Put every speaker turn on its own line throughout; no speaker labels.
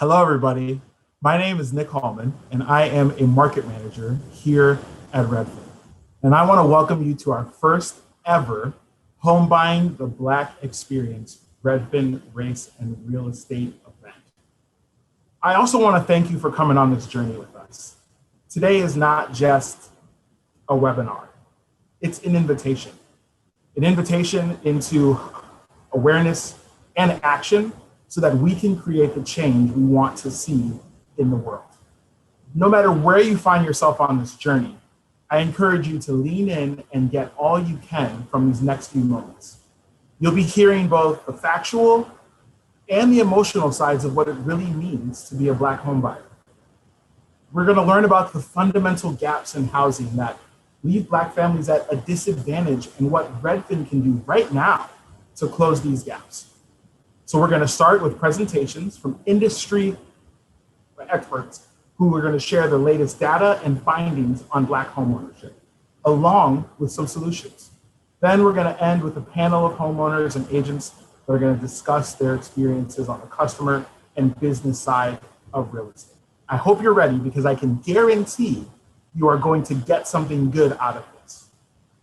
Hello, everybody. My name is Nick Hallman, and I am a market manager here at Redfin. And I want to welcome you to our first ever Home Buying the Black Experience Redfin Race and Real Estate event. I also want to thank you for coming on this journey with us. Today is not just a webinar, it's an invitation into awareness and action so that we can create the change we want to see in the world. No matter where you find yourself on this journey, I encourage you to lean in and get all you can from these next few moments. You'll be hearing both the factual and the emotional sides of what it really means to be a Black home buyer. We're going to learn about the fundamental gaps in housing that leave Black families at a disadvantage and what Redfin can do right now to close these gaps. So we're going to start with presentations from industry experts who are going to share the latest data and findings on Black homeownership, along with some solutions. Then we're going to end with a panel of homeowners and agents that are going to discuss their experiences on the customer and business side of real estate. I hope you're ready because I can guarantee you are going to get something good out of this.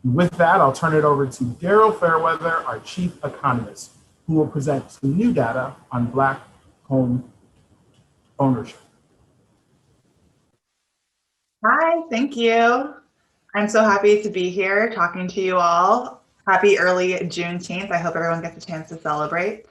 With that, I'll turn it over to Daryl Fairweather, our chief economist, who will present some new data on Black home ownership.
Hi, thank you. I'm so happy to be here talking to you all. Happy early Juneteenth. I hope everyone gets a chance to celebrate.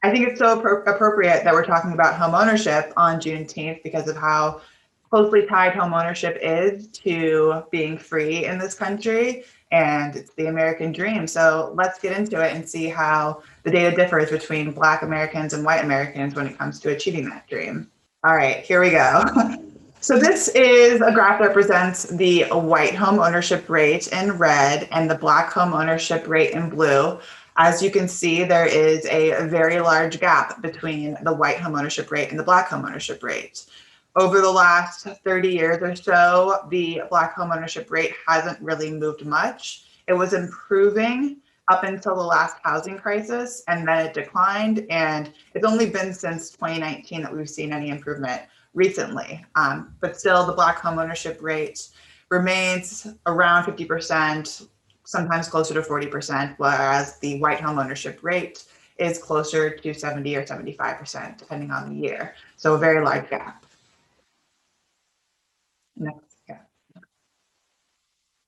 I think it's so appropriate that we're talking about home ownership on Juneteenth because of how closely tied home ownership is to being free in this country, and it's the American dream. So let's get into it and see how the data differs between Black Americans and white Americans when it comes to achieving that dream. All right, here we go. So this is a graph that represents the white home ownership rate in red and the Black home ownership rate in blue. As you can see, there is a very large gap between the white home ownership rate and the Black home ownership rate. Over the last 30 years or so, the Black home ownership rate hasn't really moved much. It was improving up until the last housing crisis, and then it declined. And it's only been since 2019 that we've seen any improvement recently. But still, the Black home ownership rate remains around 50%, sometimes closer to 40%, whereas the white home ownership rate is closer to 70 or 75%, depending on the year. So a very large gap. Next gap.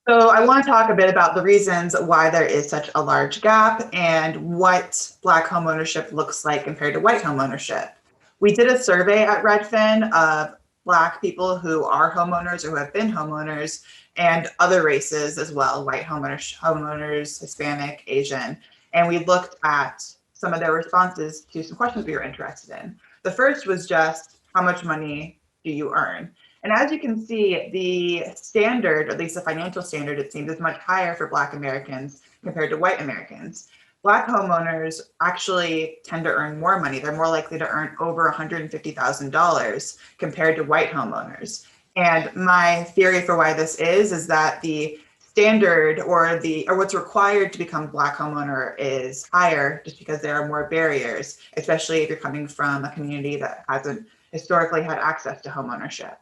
So I want to talk a bit about the reasons why there is such a large gap and what Black home ownership looks like compared to white home ownership. We did a survey at Redfin of Black people who are homeowners or who have been homeowners and other races as well, white homeowners, Hispanic, Asian. And we looked at some of their responses to some questions we were interested in. The first was just, how much money do you earn? And as you can see, the standard, or at least the financial standard, it seems is much higher for Black Americans compared to white Americans. Black homeowners actually tend to earn more money. They're more likely to earn over $150,000 compared to white homeowners. And my theory for why this is that the standard or what's required to become a Black homeowner is higher just because there are more barriers, especially if you're coming from a community that hasn't historically had access to homeownership.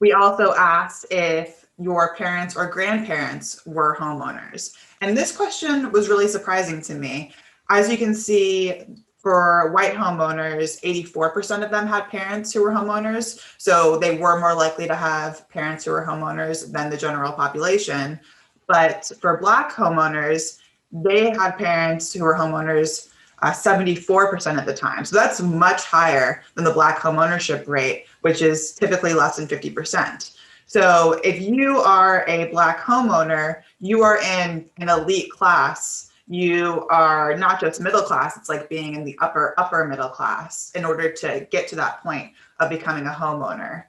We also asked if your parents or grandparents were homeowners. And this question was really surprising to me. As you can see, for white homeowners, 84% of them had parents who were homeowners. So they were more likely to have parents who were homeowners than the general population. But for Black homeowners, they had parents who were homeowners 74% of the time. So that's much higher than the Black homeownership rate, which is typically less than 50%. So if you are a Black homeowner, you are in an elite class. You are not just middle class, it's like being in the upper middle class in order to get to that point of becoming a homeowner.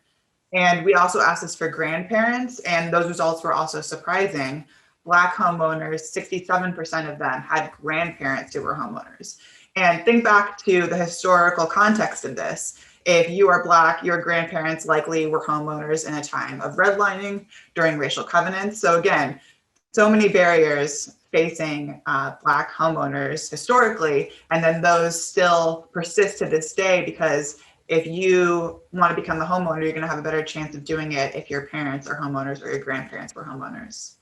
And we also asked this for grandparents, and those results were also surprising. Black homeowners, 67% of them had grandparents who were homeowners. And think back to the historical context of this. If you are Black, your grandparents likely were homeowners in a time of redlining during racial covenants. So again, so many barriers facing Black homeowners historically, and then those still persist to this day, because if you want to become the homeowner, you're going to have a better chance of doing it if your parents are homeowners or your grandparents were homeowners.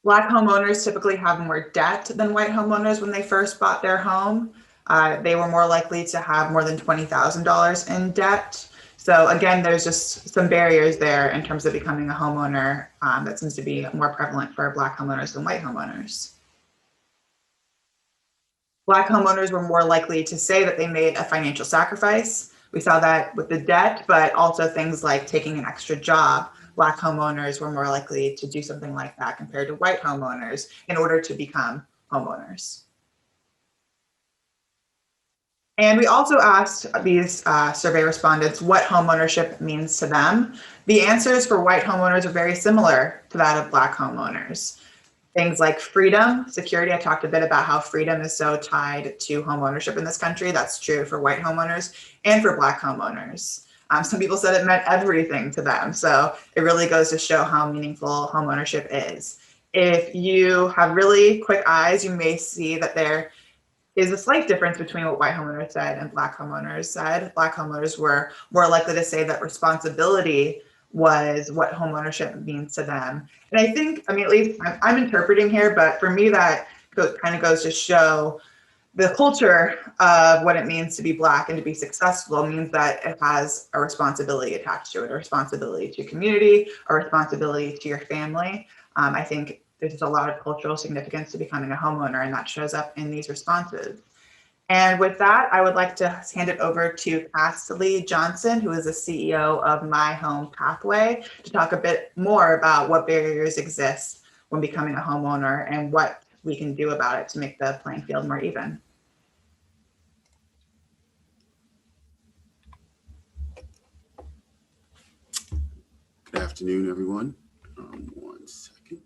Black homeowners typically have more debt than white homeowners when they first bought their home. They were more likely to have more than $20,000 in debt. So again, there's just some barriers there in terms of becoming a homeowner that seems to be more prevalent for Black homeowners than white homeowners. Black homeowners were more likely to say that they made a financial sacrifice. We saw that with the debt, but also things like taking an extra job. Black homeowners were more likely to do something like that compared to white homeowners in order to become homeowners. And we also asked these survey respondents what homeownership means to them. The answers for white homeowners are very similar to that of Black homeowners. Things like freedom, security. I talked a bit about how freedom is so tied to homeownership in this country. That's true for white homeowners and for Black homeowners. Some people said it meant everything to them. So it really goes to show how meaningful homeownership is. If you have really quick eyes, you may see that there is a slight difference between what white homeowners said and Black homeowners said. Black homeowners were more likely to say that responsibility was what homeownership means to them. And I think, I mean, at least I'm interpreting here, but for me, that kind of goes to show the culture of what it means to be Black and to be successful means that it has a responsibility attached to it, a responsibility to community, a responsibility to your family. I think there's just a lot of cultural significance to becoming a homeowner, and that shows up in these responses. And with that, I would like to hand it over to Cassidy Johnson, who is the CEO of My Home Pathway, to talk a bit more about what barriers exist when becoming a homeowner and what we can do about it to make the playing field more even.
Good afternoon, everyone. One second.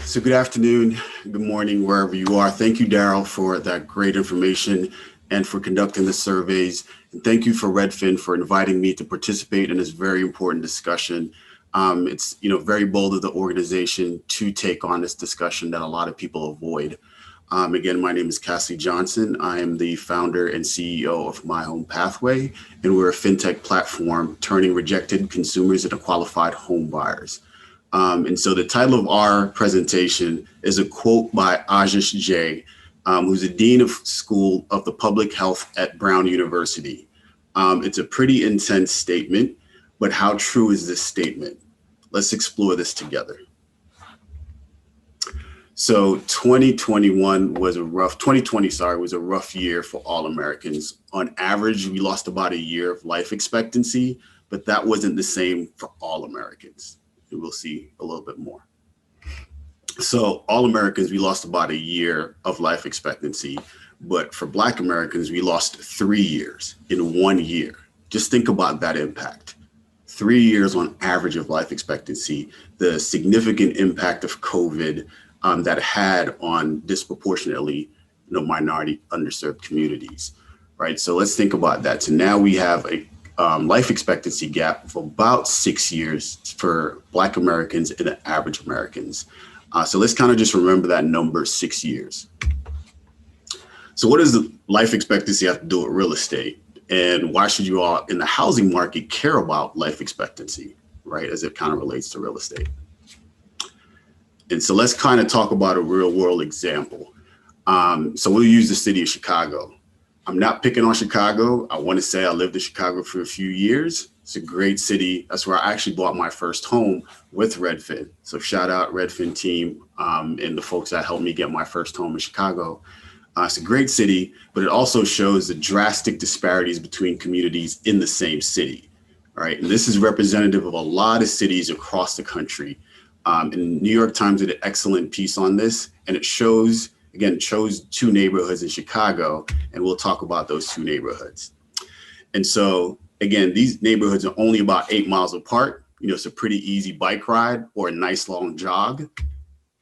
So good afternoon, good morning, wherever you are. Thank you, Daryl, for that great information and for conducting the surveys. And thank you for Redfin for inviting me to participate in this very important discussion. It's very bold of the organization to take on this discussion that a lot of people avoid. Again, my name is Cassidy Johnson. I am the founder and CEO of My Home Pathway, and we're a fintech platform turning rejected consumers into qualified home buyers. And so the title of our presentation is a quote by Ajish J, who's the Dean of School of the Public Health at Brown University. It's a pretty intense statement, but how true is this statement? Let's explore this together. So 2020 was a rough year for all Americans. On average, we lost about a year of life expectancy, but that wasn't the same for all Americans. And we'll see a little bit more. So all Americans, we lost about a year of life expectancy, but for Black Americans, we lost 3 years in 1 year. Just think about that impact. 3 years on average of life expectancy, the significant impact of COVID that had on disproportionately minority underserved communities, right? So let's think about that. So now we have a life expectancy gap of about 6 years for Black Americans and the average Americans. So let's kind of just remember that number, 6 years. So what does the life expectancy have to do with real estate? And why should you all in the housing market care about life expectancy, right? As it kind of relates to real estate. And so let's kind of talk about a real world example. So we'll use the city of Chicago. I'm not picking on Chicago. I want to say I lived in Chicago for a few years. It's a great city. That's where I actually bought my first home with Redfin. So shout out Redfin team and the folks that helped me get my first home in Chicago. It's a great city, but it also shows the drastic disparities between communities in the same city, right? And this is representative of a lot of cities across the country. And New York Times did an excellent piece on this, and it chose 2 neighborhoods in Chicago, and we'll talk about those 2 neighborhoods. And so, again, these neighborhoods are only about 8 miles apart. It's a pretty easy bike ride or a nice long jog.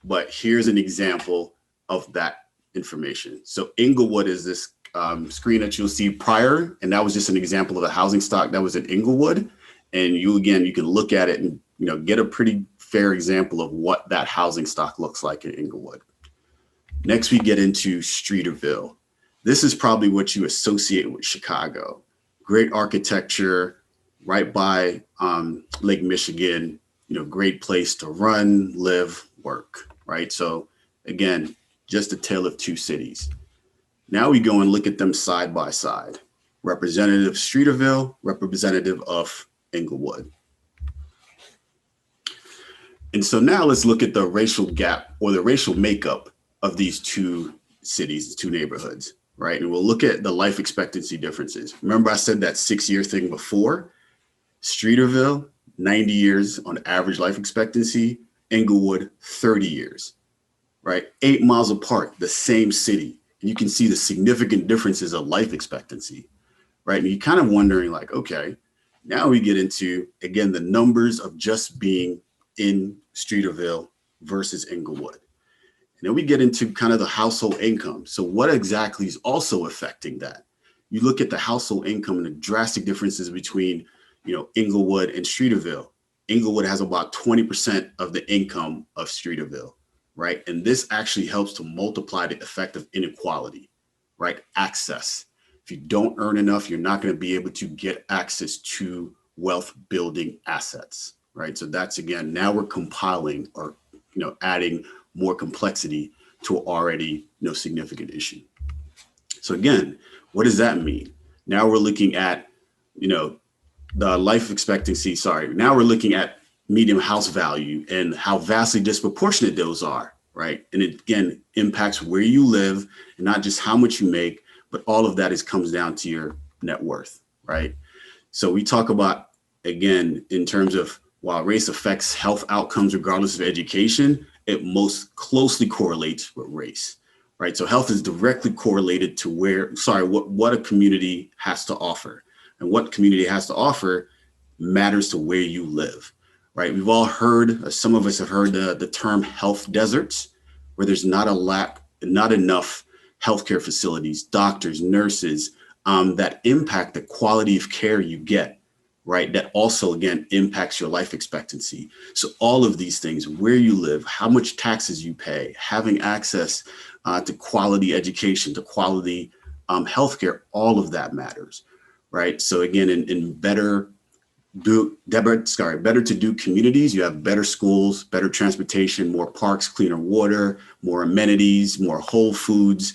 But here's an example of that information. So Inglewood is this screen that you'll see prior, and that was just an example of the housing stock that was in Inglewood. And you can look at it and get a pretty fair example of what that housing stock looks like in Inglewood. Next, we get into Streeterville. This is probably what you associate with Chicago. Great architecture, right by Lake Michigan, great place to run, live, work, right? So again, just a tale of two cities. Now we go and look at them side by side. Representative of Streeterville, representative of Inglewood. And so now let's look at the racial gap or the racial makeup of these two cities, two neighborhoods, right? And we'll look at the life expectancy differences. Remember I said that 6-year thing before? Streeterville, 90 years on average life expectancy, Inglewood, 30 years, right? 8 miles apart, the same city. And you can see the significant differences of life expectancy, right? And you're kind of wondering like, okay, now we get into, again, the numbers of just being in Streeterville versus Inglewood. And then we get into kind of the household income. So what exactly is also affecting that? You look at the household income and the drastic differences between, Inglewood and Streeterville. Inglewood has about 20% of the income of Streeterville, right? And this actually helps to multiply the effect of inequality, right? Access. If you don't earn enough, you're not going to be able to get access to wealth building assets, right? So that's, again, now we're compiling or, adding more complexity to an already, significant issue. So again, what does that mean? Now we're looking at, the life expectancy, now we're looking at median house value and how vastly disproportionate those are, right? And it, again, impacts where you live and not just how much you make, but all of that comes down to your net worth, right? So we talk about, again, in terms of while race affects health outcomes regardless of education, it most closely correlates with race, right? So health is directly correlated to what a community has to offer. And what community has to offer matters to where you live, right? We've all heard, some of us have heard the term health deserts, where there's not enough healthcare facilities, doctors, nurses, that impact the quality of care you get, right? That also, again, impacts your life expectancy. So all of these things, where you live, how much taxes you pay, having access to quality education, to quality healthcare, all of that matters, right? So again, in better to do communities, you have better schools, better transportation, more parks, cleaner water, more amenities, more whole foods,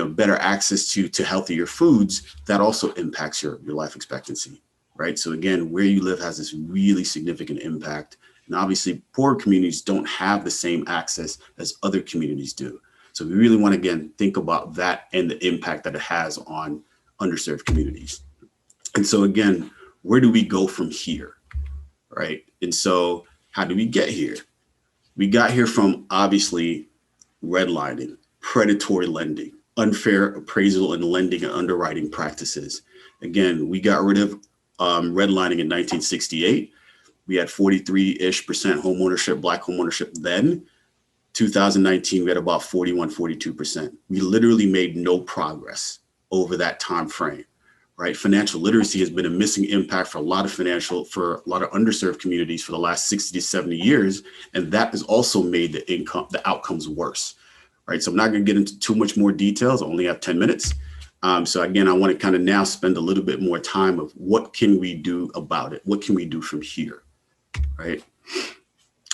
better access to healthier foods. That also impacts your life expectancy, right? So again, where you live has this really significant impact. And obviously poor communities don't have the same access as other communities do. So we really want to, again, think about that and the impact that it has on underserved communities. And so again, where do we go from here, right? And so how do we get here? We got here from obviously redlining, predatory lending, unfair appraisal and lending and underwriting practices. Again, we got rid of redlining in 1968. We had 43-ish% homeownership, Black homeownership then. 2019, we had about 42%. We literally made no progress over that time frame. Right, financial literacy has been a missing impact for a lot of underserved communities for the last 60 to 70 years, and that has also made the outcomes worse. Right, so I'm not going to get into too much more details. I only have 10 minutes. So again, I want to kind of now spend a little bit more time of what can we do about it? What can we do from here? Right.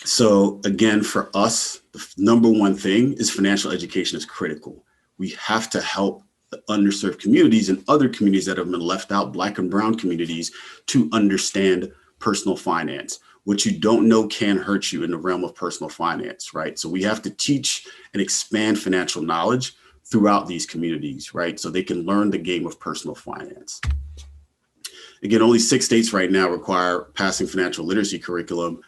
So again, for us, the number one thing is financial education is critical. We have to help the underserved communities and other communities that have been left out, Black and brown communities, to understand personal finance. What you don't know can hurt you in the realm of personal finance, right? So we have to teach and expand financial knowledge throughout these communities, right? So they can learn the game of personal finance. Again, only 6 states right now require passing financial literacy curriculum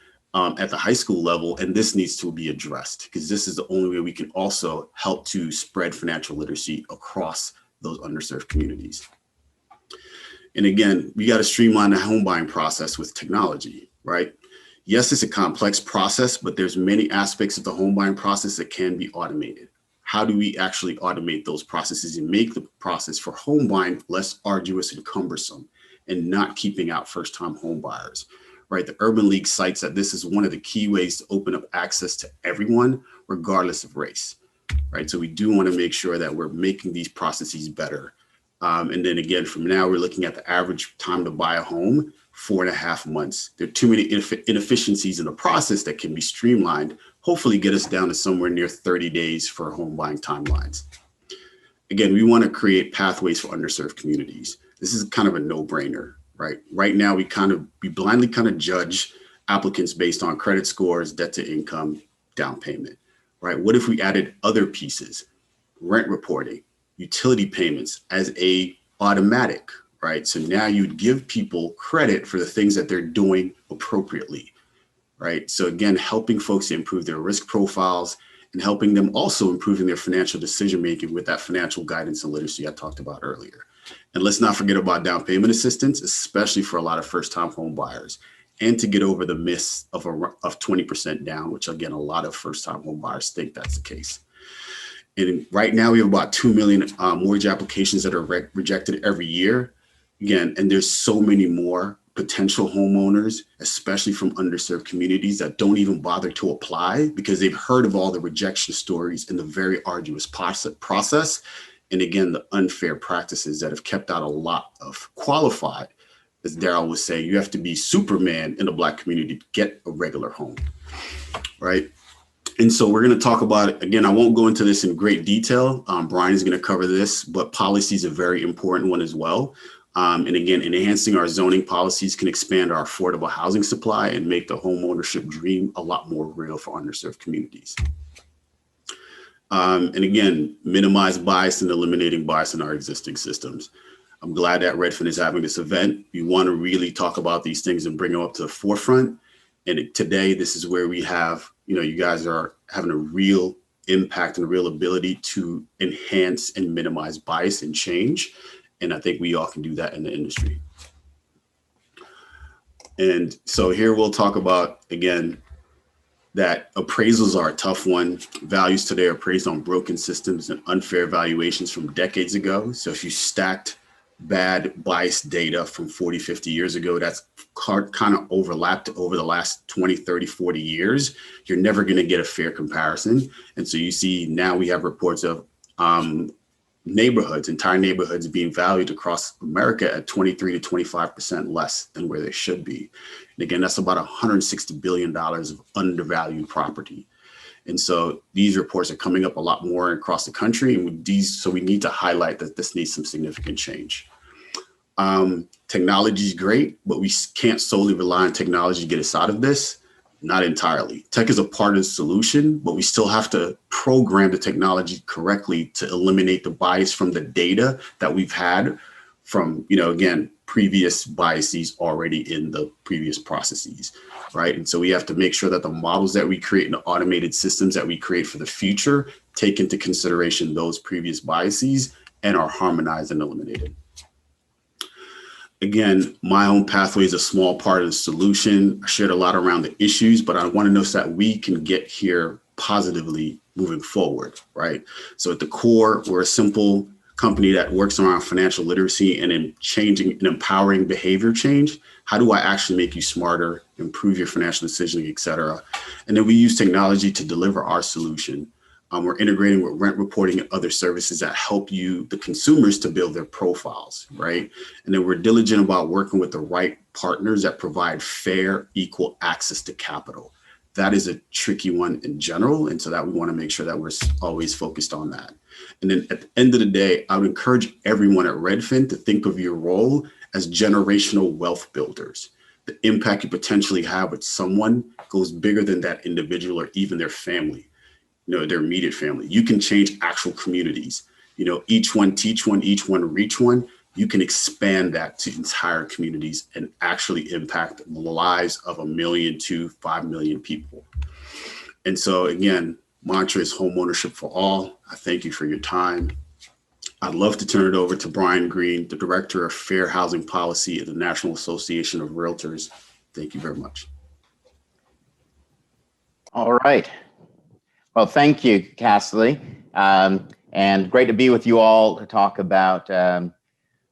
at the high school level, and this needs to be addressed because this is the only way we can also help to spread financial literacy across those underserved communities. And again, we got to streamline the home buying process with technology, right? Yes, it's a complex process, but there's many aspects of the home buying process that can be automated. How do we actually automate those processes and make the process for home buying less arduous and cumbersome and not keeping out first-time home buyers? right? The Urban League cites that this is one of the key ways to open up access to everyone, regardless of race, right? So we do want to make sure that we're making these processes better. And then again, from now, we're looking at the average time to buy a home, 4.5 months. There are too many inefficiencies in the process that can be streamlined, hopefully get us down to somewhere near 30 days for home buying timelines. Again, we want to create pathways for underserved communities. This is kind of a no-brainer, right? Right now, we blindly kind of judge applicants based on credit scores, debt to income, down payment, right? What if we added other pieces, rent reporting, utility payments as a automatic, right? So now you'd give people credit for the things that they're doing appropriately, right? So again, helping folks improve their risk profiles and helping them also improving their financial decision-making with that financial guidance and literacy I talked about earlier. And let's not forget about down payment assistance, especially for a lot of first-time home buyers, and to get over the myth of 20% down, which again, a lot of first-time home buyers think that's the case. And right now we have about 2 million mortgage applications that are rejected every year. Again, and there's so many more potential homeowners, especially from underserved communities, that don't even bother to apply because they've heard of all the rejection stories and the very arduous process. And again, the unfair practices that have kept out a lot of qualified, as Daryl was saying, you have to be Superman in the Black community to get a regular home, right? And so we're going to talk about it. Again, I won't go into this in great detail. Brian is going to cover this, but policy is a very important one as well. And again, enhancing our zoning policies can expand our affordable housing supply and make the homeownership dream a lot more real for underserved communities. And again, minimize bias and eliminating bias in our existing systems. I'm glad that Redfin is having this event. We want to really talk about these things and bring them up to the forefront. And today, this is where we have, you guys are having a real impact and a real ability to enhance and minimize bias and change. And I think we all can do that in the industry. And so here we'll talk about, again, that appraisals are a tough one. Values today are appraised on broken systems and unfair valuations from decades ago. So if you stacked bad biased data from 40, 50 years ago, that's kind of overlapped over the last 20, 30, 40 years, you're never going to get a fair comparison. And so you see now we have reports of entire neighborhoods being valued across America at 23 to 25% less than where they should be. And again, that's about $160 billion of undervalued property. And so these reports are coming up a lot more across the country. And so we need to highlight that this needs some significant change. Technology is great, but we can't solely rely on technology to get us out of this. Not entirely. Tech is a part of the solution, but we still have to program the technology correctly to eliminate the bias from the data that we've had from, again, previous biases already in the previous processes, right? And so we have to make sure that the models that we create and the automated systems that we create for the future take into consideration those previous biases and are harmonized and eliminated. Again, my own pathway is a small part of the solution. I shared a lot around the issues, but I want to know so that we can get here positively moving forward, right? So at the core, we're a simple company that works around financial literacy and in changing and empowering behavior change. How do I actually make you smarter, improve your financial decisioning, et cetera? And then we use technology to deliver our solution. We're integrating with rent reporting and other services that help the consumers, to build their profiles, right? And then we're diligent about working with the right partners that provide fair, equal access to capital. That is a tricky one in general. And so that we want to make sure that we're always focused on that. And then at the end of the day, I would encourage everyone at Redfin to think of your role as generational wealth builders. The impact you potentially have with someone goes bigger than that individual or even their family. Their immediate family. You can change actual communities. Each one teach one, each one reach one. You can expand that to entire communities and actually impact the lives of 1 million to 5 million people. And so again, mantra is homeownership for all. I thank you for your time. I'd love to turn it over to Brian Green, the Director of Fair Housing Policy at the National Association of Realtors. Thank you very much.
All right. Well, thank you, Cassidy, and great to be with you all to talk about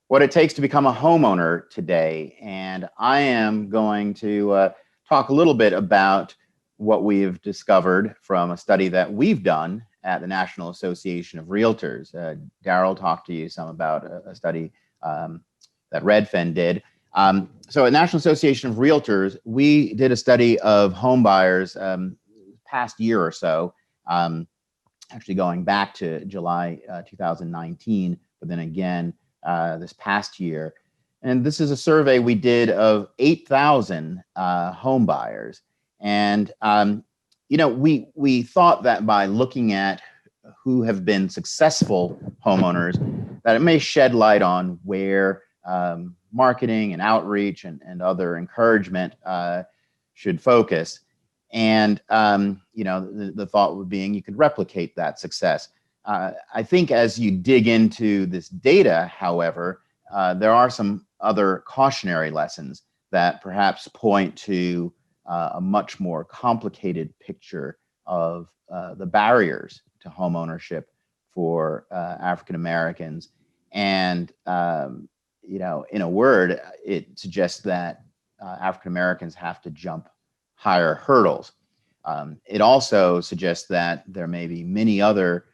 what it takes to become a homeowner today. And I am going to talk a little bit about what we've discovered from a study that we've done at the National Association of Realtors. Daryl talked to you some about a study that Redfin did. So at National Association of Realtors, we did a study of home buyers past year or so, actually going back to July 2019, but then again this past year. And this is a survey we did of 8,000 home buyers. And, you know, we thought that by looking at who have been successful homeowners, that it may shed light on where marketing and outreach and other encouragement should focus. And, you know, the thought would being you could replicate that success. I think as you dig into this data, however, there are some other cautionary lessons that perhaps point to a much more complicated picture of the barriers to home ownership for African Americans. And, you know, in a word, it suggests that African Americans have to jump higher hurdles. It also suggests that there may be many other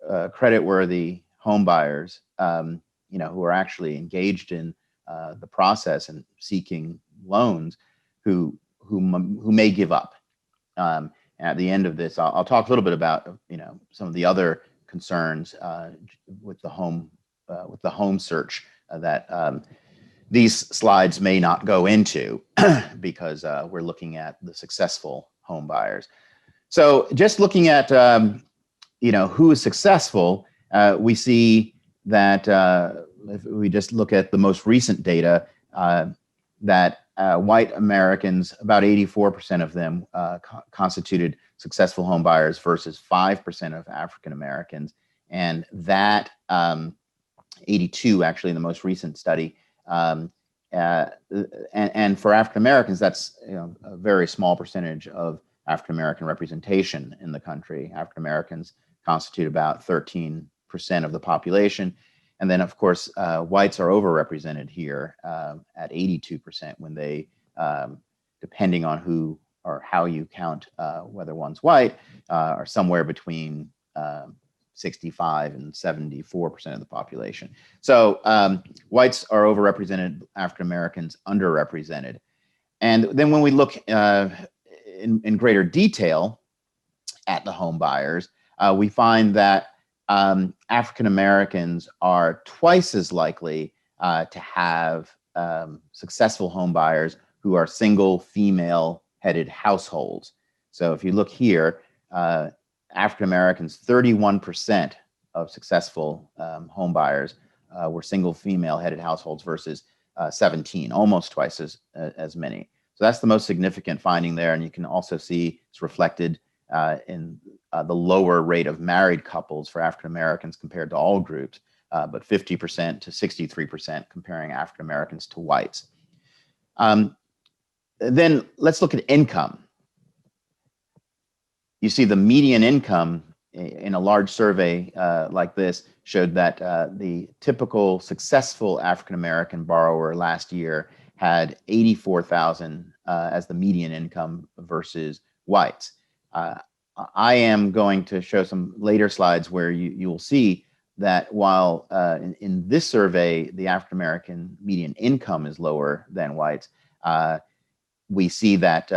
creditworthy home buyers, you know, who are actually engaged in the process and seeking loans, who may give up. At the end of this, I'll talk a little bit about, you know, some of the other concerns with the home search that these slides may not go into because we're looking at the successful home buyers. So just looking at you know, who is successful, we see that if we just look at the most recent data, that white Americans, about 84% of them constituted successful home buyers versus 5% of African Americans. And that 82 actually in the most recent study. And for African Americans, that's, you know, a very small percentage of African American representation in the country. African Americans constitute about 13% of the population. And then, of course, whites are overrepresented here at 82% when they, depending on who or how you count whether one's white, are somewhere between 65 and 74% of the population. So whites are overrepresented, African Americans underrepresented. And then when we look in greater detail at the home buyers, we find that African Americans are twice as likely to have successful home buyers who are single female-headed households. So if you look here, African Americans, 31% of successful home buyers were single female-headed households versus 17, almost twice as many. So that's the most significant finding there. And you can also see it's reflected in the lower rate of married couples for African Americans compared to all groups, but 50% to 63% comparing African Americans to whites. Then let's look at income. You see the median income in a large survey like this showed that the typical successful African American borrower last year had $84,000 as the median income versus whites. I am going to show some later slides where you will see that while in this survey, the African American median income is lower than whites, we see that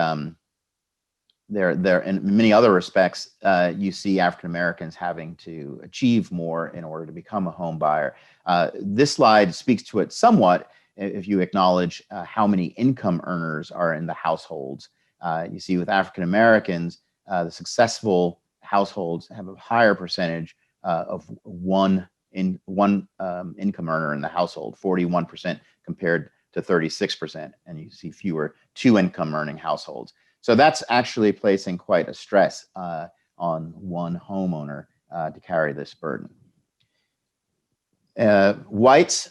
there in many other respects, you see African Americans having to achieve more in order to become a home buyer. This slide speaks to it somewhat if you acknowledge how many income earners are in the households. You see with African Americans, the successful households have a higher percentage of one income earner in the household, 41% compared to 36%, and you see fewer two income earning households. So that's actually placing quite a stress on one homeowner to carry this burden. Whites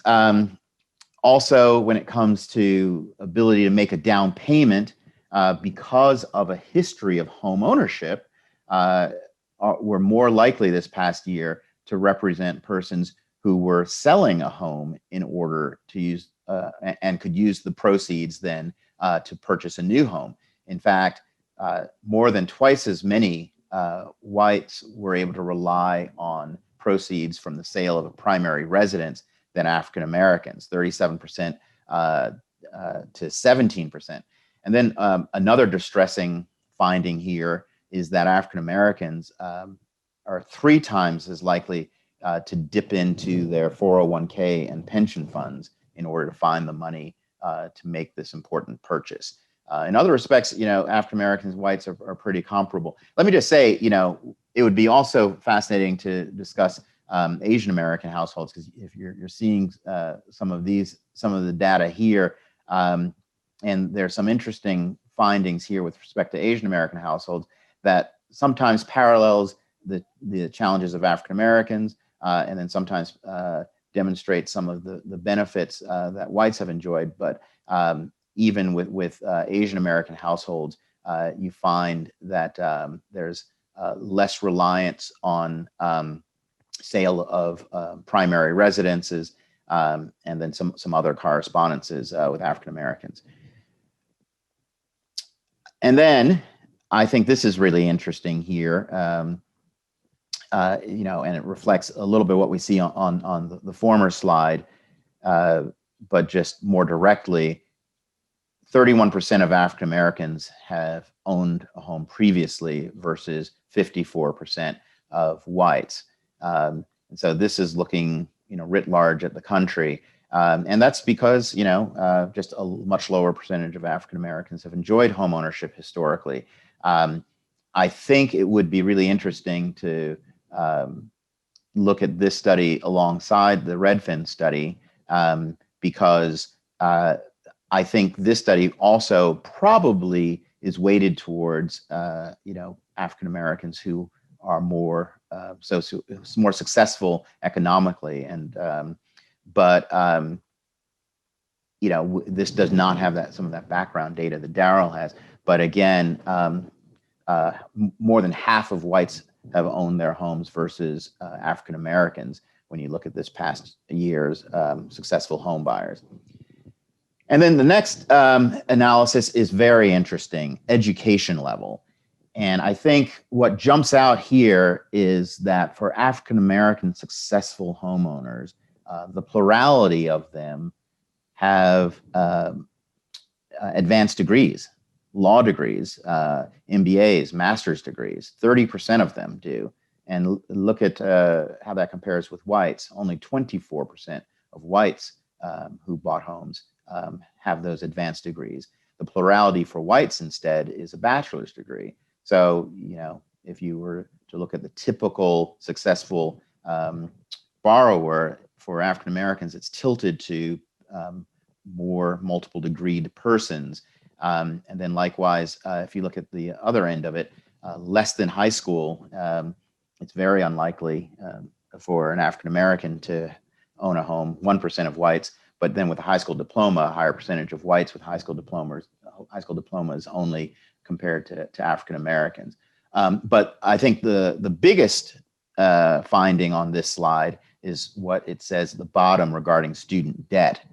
also, when it comes to ability to make a down payment, because of a history of home ownership, were more likely this past year to represent persons who were selling a home in order to use and could use the proceeds then to purchase a new home. In fact, more than twice as many whites were able to rely on proceeds from the sale of a primary residence than African Americans, 37% to 17%. And then another distressing finding here is that African Americans are 3 times as likely to dip into their 401k and pension funds in order to find the money to make this important purchase. In other respects, African Americans and whites are pretty comparable. Let me just say, it would be also fascinating to discuss Asian American households, because if you're seeing some of the data here, and there's some interesting findings here with respect to Asian American households that sometimes parallels the challenges of African Americans, and then sometimes demonstrate some of the benefits that whites have enjoyed. But even with Asian American households, you find that there's less reliance on sale of primary residences, and then some other correspondences with African Americans. And then I think this is really interesting here, and it reflects a little bit what we see on the former slide, but just more directly. 31% of African Americans have owned a home previously versus 54% of whites. And so this is looking, writ large at the country. And that's because, just a much lower percentage of African Americans have enjoyed home ownership historically. I think it would be really interesting to look at this study alongside the Redfin study, because I think this study also probably is weighted towards, African Americans who are more more successful economically, and this does not have some of that background data that Daryl has. But again, more than half of whites have owned their homes versus African Americans when you look at this past year's successful home buyers. And then the next analysis is very interesting: education level. And I think what jumps out here is that for African American successful homeowners, the plurality of them have advanced degrees, law degrees, MBAs, master's degrees. 30% of them do. And look at how that compares with whites. Only 24% of whites who bought homes have those advanced degrees. The plurality for whites instead is a bachelor's degree. So, if you were to look at the typical successful borrower for African Americans, it's tilted to more multiple degreed persons. And then likewise, if you look at the other end of it, less than high school, it's very unlikely for an African American to own a home, 1% of whites. But then with a high school diploma, a higher percentage of whites with high school diplomas only compared to African Americans. But I think the biggest finding on this slide is what it says at the bottom regarding student debt.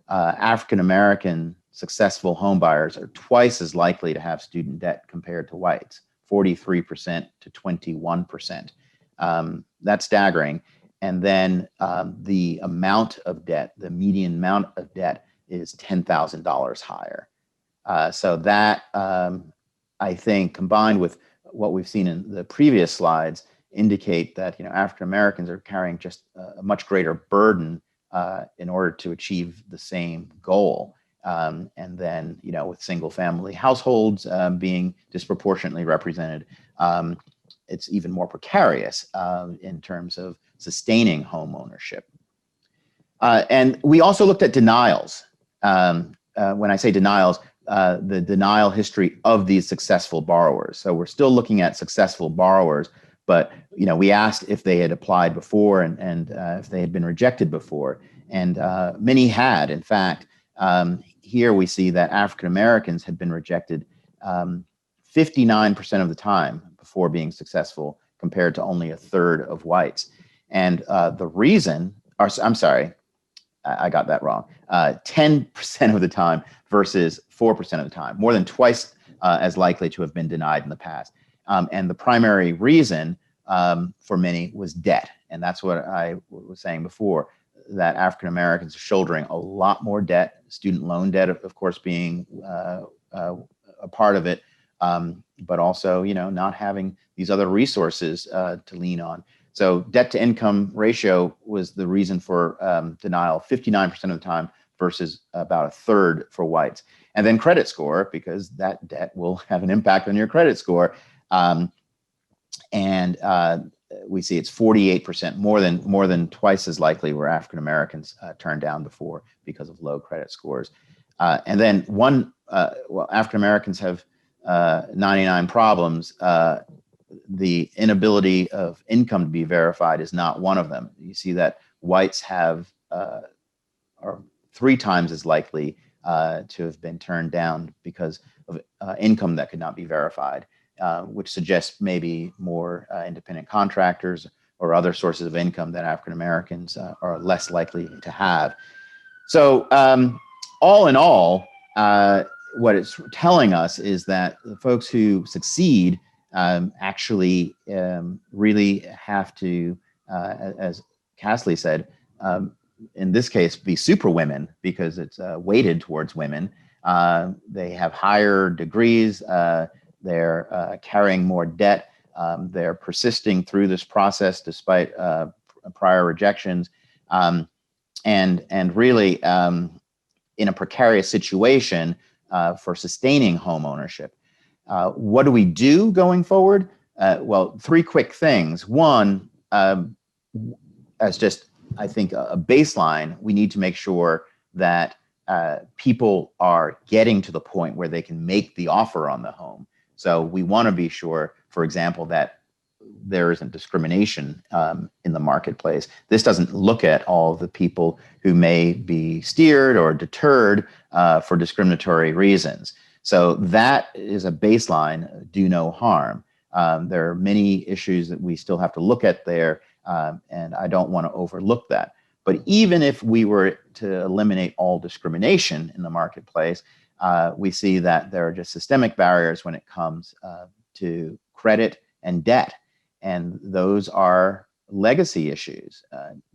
African American successful homebuyers are twice as likely to have student debt compared to whites, 43% to 21%. That's staggering. And then the amount of debt, the median amount of debt, is $10,000 higher. So that, I think, combined with what we've seen in the previous slides, indicate that African Americans are carrying just a much greater burden in order to achieve the same goal. And then, with single family households being disproportionately represented, it's even more precarious in terms of sustaining home ownership. And we also looked at denials. When I say denials, the denial history of these successful borrowers. So we're still looking at successful borrowers, but we asked if they had applied before and if they had been rejected before, and many had. In fact, here we see that African Americans had been rejected 59% of the time before being successful, compared to only a third of whites. And the reason or I'm sorry, I got that wrong. 10% of the time versus 4% of the time, more than twice as likely to have been denied in the past. And the primary reason for many was debt. And that's what I was saying before, that African Americans are shouldering a lot more debt, student loan debt, of course, being a part of it, but also, not having these other resources to lean on. So debt to income ratio was the reason for denial 59% of the time versus about a third for whites. And then credit score, because that debt will have an impact on your credit score. We see it's 48%, more than twice as likely where African Americans turned down before because of low credit scores. And then African Americans have 99 problems. The inability of income to be verified is not one of them. You see that whites are 3 times as likely to have been turned down because of income that could not be verified, which suggests maybe more independent contractors or other sources of income that African Americans are less likely to have. So all in all, what it's telling us is that the folks who succeed actually really have to, as Castley said, in this case, be super women, because it's weighted towards women. They have higher degrees. They're carrying more debt. They're persisting through this process despite prior rejections, and really in a precarious situation for sustaining home ownership. What do we do going forward? Well, 3 quick things. One, as just, I think, a baseline, we need to make sure that people are getting to the point where they can make the offer on the home. So we want to be sure, for example, that there isn't discrimination in the marketplace. This doesn't look at all the people who may be steered or deterred for discriminatory reasons. So that is a baseline, do no harm. There are many issues that we still have to look at there, and I don't want to overlook that. But even if we were to eliminate all discrimination in the marketplace, we see that there are just systemic barriers when it comes to credit and debt. And those are legacy issues,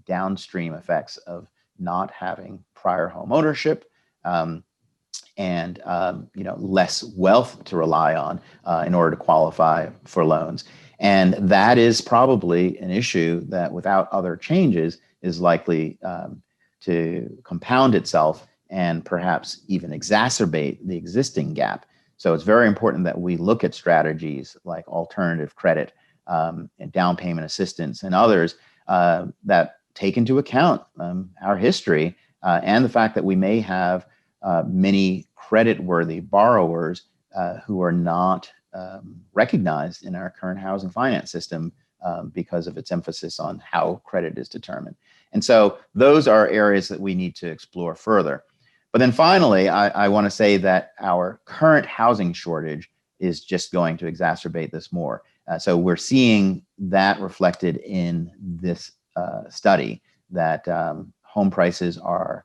downstream effects of not having prior home ownership, and less wealth to rely on in order to qualify for loans. And that is probably an issue that, without other changes, is likely to compound itself and perhaps even exacerbate the existing gap. So it's very important that we look at strategies like alternative credit and down payment assistance and others that take into account our history and the fact that we may have many credit-worthy borrowers who are not recognized in our current housing finance system because of its emphasis on how credit is determined. And so those are areas that we need to explore further. But then finally, I want to say that our current housing shortage is just going to exacerbate this more. So we're seeing that reflected in this study, that home prices are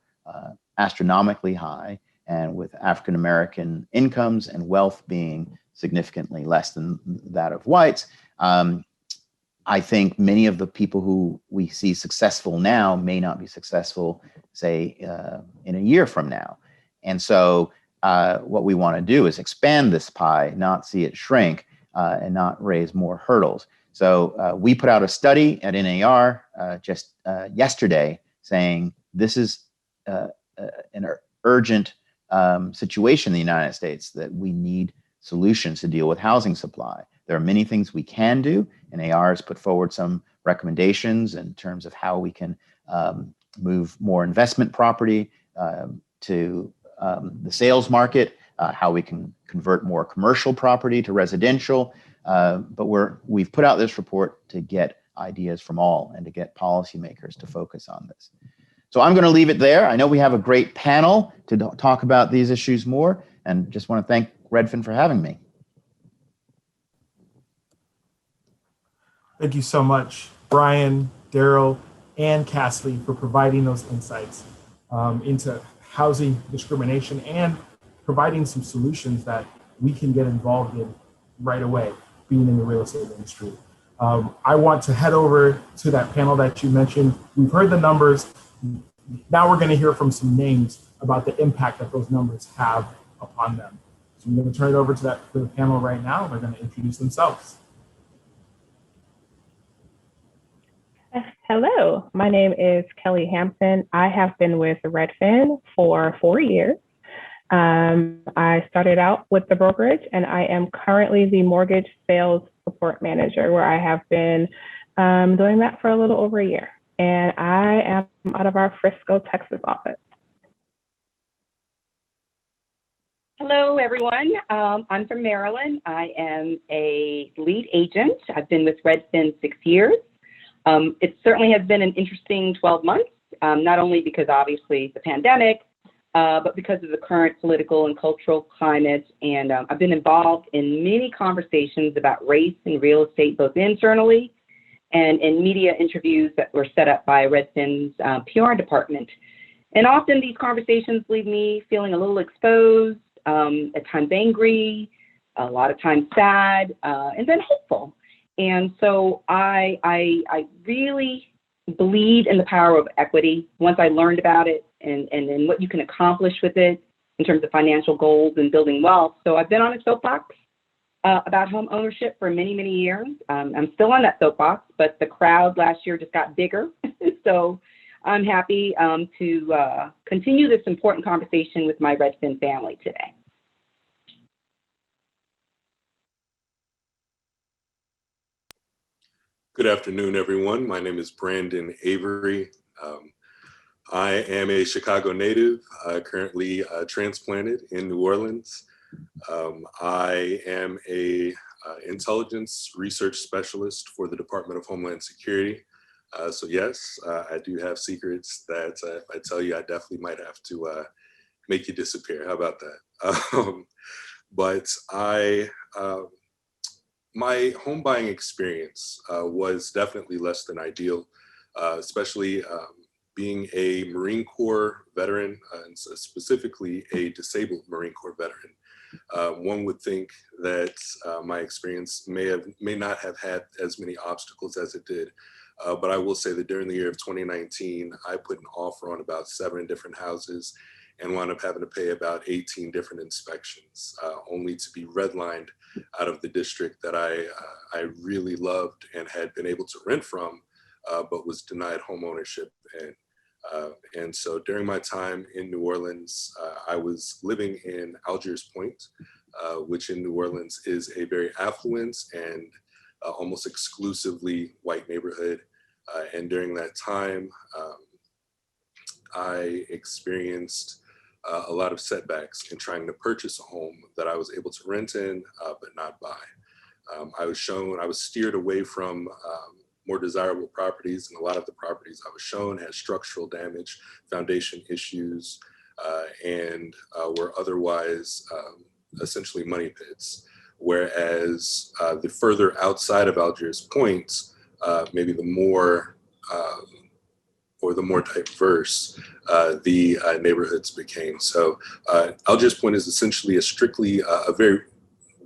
astronomically high, and with African American incomes and wealth being significantly less than that of whites, I think many of the people who we see successful now may not be successful, say, in a year from now. And so what we want to do is expand this pie, not see it shrink, and not raise more hurdles. So we put out a study at NAR just yesterday saying this is an urgent situation in the United States, that we need solutions to deal with housing supply. There are many things we can do. NAR has put forward some recommendations in terms of how we can move more investment property to the sales market, how we can convert more commercial property to residential. But we've put out this report to get ideas from all and to get policymakers to focus on this. So I'm going to leave it there. I know we have a great panel to talk about these issues more, and just want to thank Redfin for having me.
Thank you so much, Brian, Daryl. and Castley for providing those insights into housing discrimination and providing some solutions that we can get involved in right away, being in the real estate industry. I want to head over to that panel that you mentioned. We've heard the numbers. Now we're going to hear from some names about the impact that those numbers have upon them. So I'm going to turn it over to the panel right now. They're going to introduce themselves.
Hello, my name is Kelly Hampton. I have been with Redfin for 4 years. I started out with the brokerage, and I am currently the mortgage sales support manager, where I have been doing that for a little over a year. And I am out of our Frisco, Texas office.
Hello, everyone. I'm from Maryland. I am a lead agent. I've been with Redfin 6 years. It certainly has been an interesting 12 months, not only because obviously the pandemic, but because of the current political and cultural climate. And I've been involved in many conversations about race and real estate, both internally and in media interviews that were set up by Redfin's PR department. And often these conversations leave me feeling a little exposed, at times angry, a lot of times sad, and then hopeful. And so I really believe in the power of equity once I learned about it and what you can accomplish with it in terms of financial goals and building wealth. So I've been on a soapbox about home ownership for many, many years. I'm still on that soapbox, but the crowd last year just got bigger. So I'm happy to continue this important conversation with my Redfin family today.
Good afternoon, everyone. My name is Brandon Avery. I am a Chicago native, currently transplanted in New Orleans. I am a intelligence research specialist for the Department of Homeland Security. So yes, I do have secrets that if I tell you, I definitely might have to make you disappear. How about that? But my home buying experience was definitely less than ideal, especially being a Marine Corps veteran, and specifically a disabled Marine Corps veteran. One would think that my experience may not have had as many obstacles as it did, but I will say that during the year of 2019, I put an offer on about 7 different houses and wound up having to pay about 18 different inspections, only to be redlined out of the district that I really loved and had been able to rent from, but was denied home ownership. And so during my time in New Orleans, I was living in Algiers Point, which in New Orleans is a very affluent and almost exclusively white neighborhood. And during that time, I experienced a lot of setbacks in trying to purchase a home that I was able to rent in, but not buy. I was steered away from more desirable properties, and a lot of the properties I was shown had structural damage, foundation issues, and were otherwise essentially money pits. Whereas the further outside of Algiers Point, maybe the more diverse the neighborhoods became. So Algiers Point is essentially a very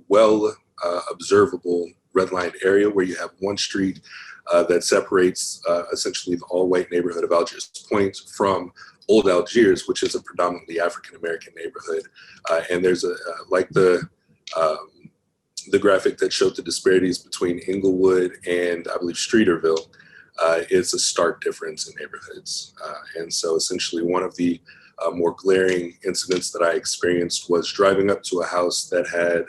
well observable redlined area where you have one street that separates essentially the all-white neighborhood of Algiers Point from Old Algiers, which is a predominantly African-American neighborhood. And there's like the graphic that showed the disparities between Inglewood and I believe Streeterville, is a stark difference in neighborhoods. And so essentially one of the more glaring incidents that I experienced was driving up to a house that had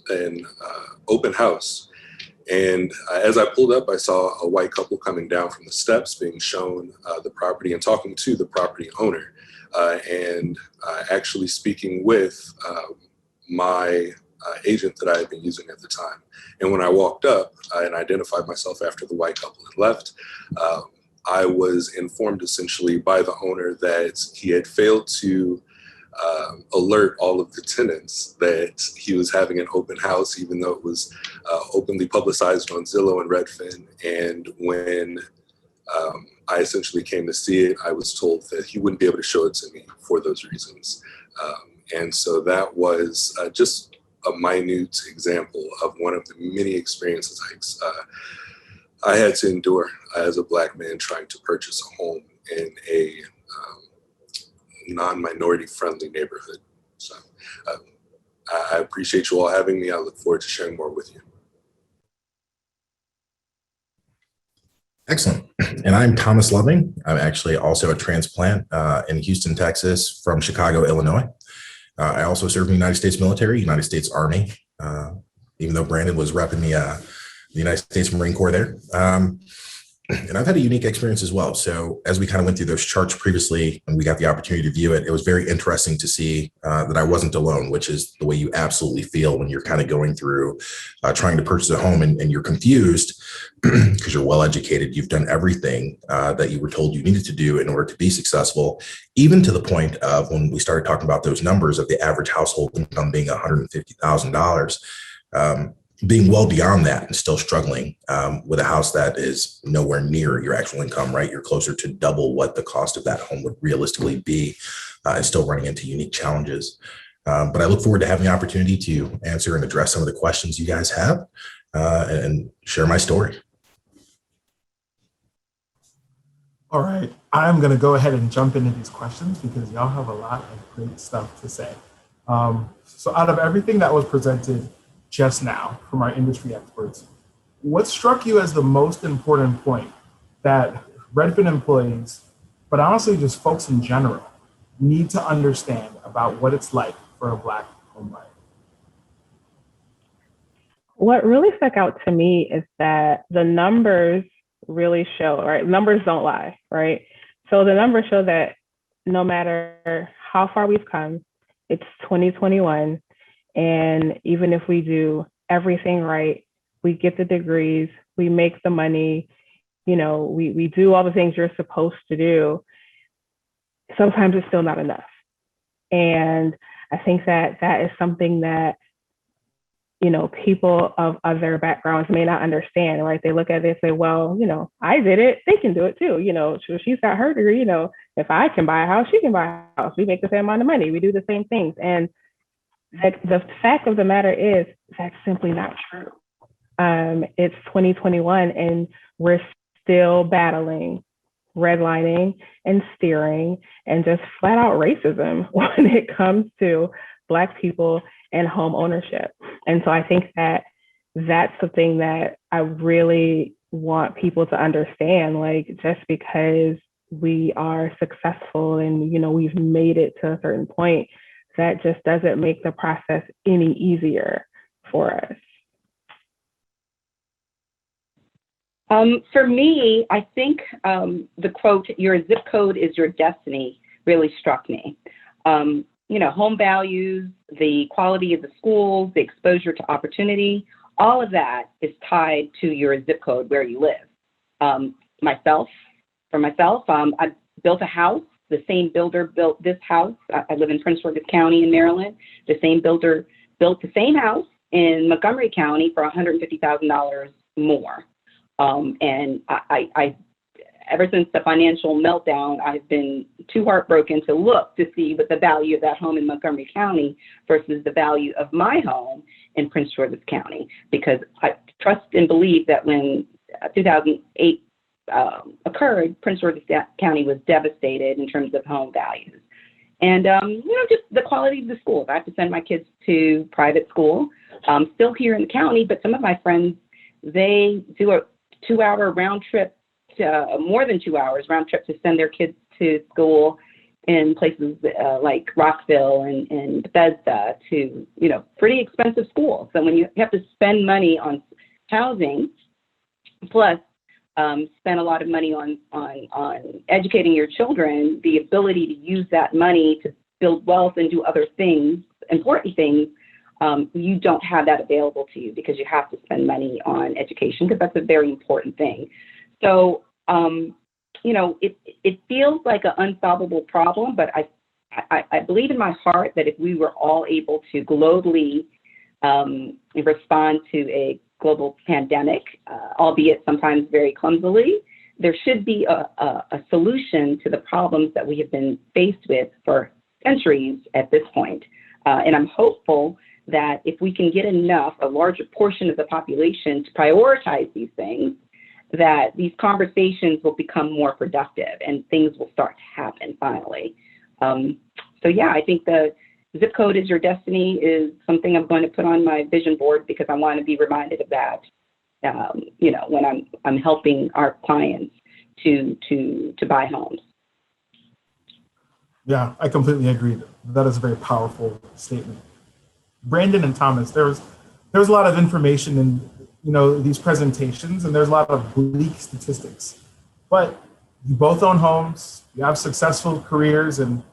an open house. And as I pulled up, I saw a white couple coming down from the steps, being shown the property and talking to the property owner, and actually speaking with my agent that I had been using at the time. And when I walked up and identified myself after the white couple had left, I was informed essentially by the owner that he had failed to alert all of the tenants that he was having an open house, even though it was openly publicized on Zillow and Redfin. And when I essentially came to see it, I was told that he wouldn't be able to show it to me for those reasons. And so that was just a minute example of one of the many experiences I had to endure as a Black man trying to purchase a home in a non-minority friendly neighborhood. So I appreciate you all having me. I look forward to sharing more with you.
Excellent. And I'm Thomas Loving. I'm actually also a transplant in Houston, Texas from Chicago, Illinois. I also served in the United States military, United States Army, even though Brandon was repping the United States Marine Corps there. And I've had a unique experience as well. So as we kind of went through those charts previously and we got the opportunity to view it, it was very interesting to see that I wasn't alone, which is the way you absolutely feel when you're kind of going through trying to purchase a home and you're confused because you're well educated. You've done everything that you were told you needed to do in order to be successful, even to the point of when we started talking about those numbers of the average household income being $150,000. Being well beyond that and still struggling with a house that is nowhere near your actual income, right? You're closer to double what the cost of that home would realistically be and still running into unique challenges. But I look forward to having the opportunity to answer and address some of the questions you guys have and share my story.
All right, I'm going to go ahead and jump into these questions because y'all have a lot of great stuff to say. So out of everything that was presented just now from our industry experts, what struck you as the most important point that Redfin employees, but honestly just folks in general, need to understand about what it's like for a Black home buyer?
What really stuck out to me is that the numbers really show, right? Numbers don't lie, right? So the numbers show that no matter how far we've come, it's 2021. And even if we do everything right, we get the degrees, we make the money, you know, we do all the things you're supposed to do, sometimes it's still not enough. And I think that that is something that, you know, people of other backgrounds may not understand, right? They look at it and say, well, you know, I did it, they can do it too. You know, she's got her degree, you know, if I can buy a house, she can buy a house. We make the same amount of money, we do the same things. And the fact of the matter is that's simply not true. It's 2021 and we're still battling redlining and steering and just flat out racism when it comes to Black people and home ownership. And so I think that that's something that I really want people to understand, like just because we are successful and, you know, we've made it to a certain point, that just doesn't make the process any easier for us.
For me, I think the quote, "Your zip code is your destiny," really struck me. You know, home values, the quality of the schools, the exposure to opportunity, all of that is tied to your zip code, where you live. For myself, I built a house. The same builder built this house. I live in Prince George's County in Maryland. The same builder built the same house in Montgomery County for $150,000 more. And I, ever since the financial meltdown, I've been too heartbroken to look to see what the value of that home in Montgomery County versus the value of my home in Prince George's County, because I trust and believe that when 2008 occurred, Prince George's County was devastated in terms of home values. And, you know, just the quality of the schools. I have to send my kids to private school, still here in the county, but some of my friends, they do a 2-hour round trip, more than 2 hours round trip to send their kids to school in places like Rockville and Bethesda, to, you know, pretty expensive schools. So when you have to spend money on housing, plus spend a lot of money on educating your children, the ability to use that money to build wealth and do other things, important things, you don't have that available to you because you have to spend money on education, because that's a very important thing. So, you know, it feels like an unsolvable problem, but I believe in my heart that if we were all able to globally respond to a global pandemic, albeit sometimes very clumsily, there should be a solution to the problems that we have been faced with for centuries at this point. And I'm hopeful that if we can get a larger portion of the population to prioritize these things, that these conversations will become more productive and things will start to happen finally. So yeah, I think the zip code is your destiny is something I'm going to put on my vision board because I want to be reminded of that, when I'm helping our clients to buy homes.
Yeah, I completely agree. That is a very powerful statement. Brandon and Thomas, there's a lot of information in these presentations, and there's a lot of bleak statistics. But you both own homes, you have successful careers, and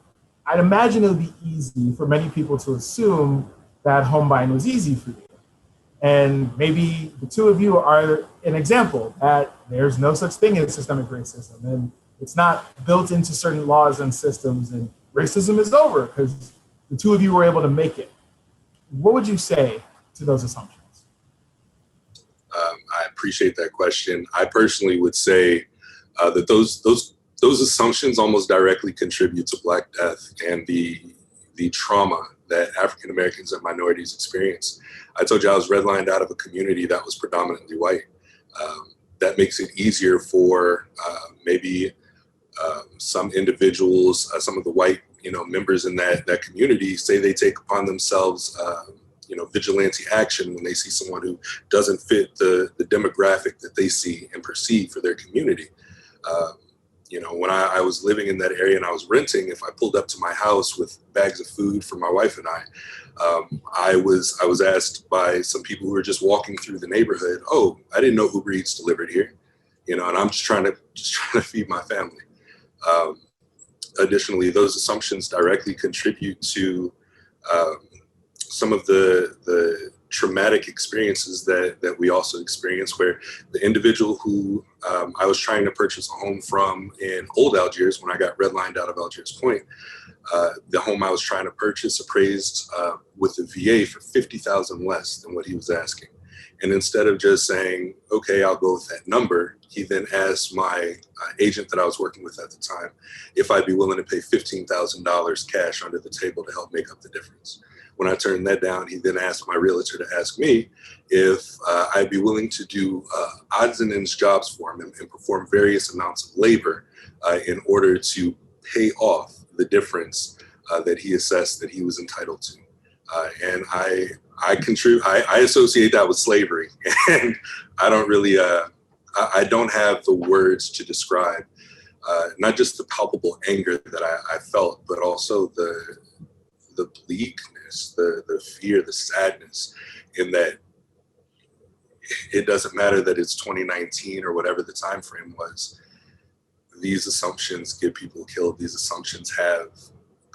I'd imagine it would be easy for many people to assume that home buying was easy for you. And maybe the two of you are an example that there's no such thing as systemic racism, and it's not built into certain laws and systems, and racism is over because the two of you were able to make it. What would you say to those assumptions?
I appreciate that question. I personally would say that those assumptions almost directly contribute to Black death and the trauma that African Americans and minorities experience. I told you I was redlined out of a community that was predominantly white. That makes it easier for maybe some individuals, some of the white members in that community say they take upon themselves vigilante action when they see someone who doesn't fit the demographic that they see and perceive for their community. When I was living in that area and I was renting, if I pulled up to my house with bags of food for my wife and I was asked by some people who were just walking through the neighborhood, "Oh, I didn't know Uber Eats delivered here," and I'm just trying to feed my family. Additionally, those assumptions directly contribute to some of the traumatic experiences that we also experience, where the individual who I was trying to purchase a home from in Old Algiers, when I got redlined out of Algiers Point, the home I was trying to purchase appraised with the VA for $50,000 less than what he was asking. And instead of just saying, okay, I'll go with that number, he then asked my agent that I was working with at the time if I'd be willing to pay $15,000 cash under the table to help make up the difference. When I turned that down, he then asked my realtor to ask me if I'd be willing to do odds and ends jobs for him and perform various amounts of labor in order to pay off the difference that he assessed that he was entitled to. And I associate that with slavery, and I don't really, I don't have the words to describe not just the palpable anger that I felt, but also the bleakness, the fear, the sadness, in that it doesn't matter that it's 2019 or whatever the time frame was. These assumptions get people killed. These assumptions have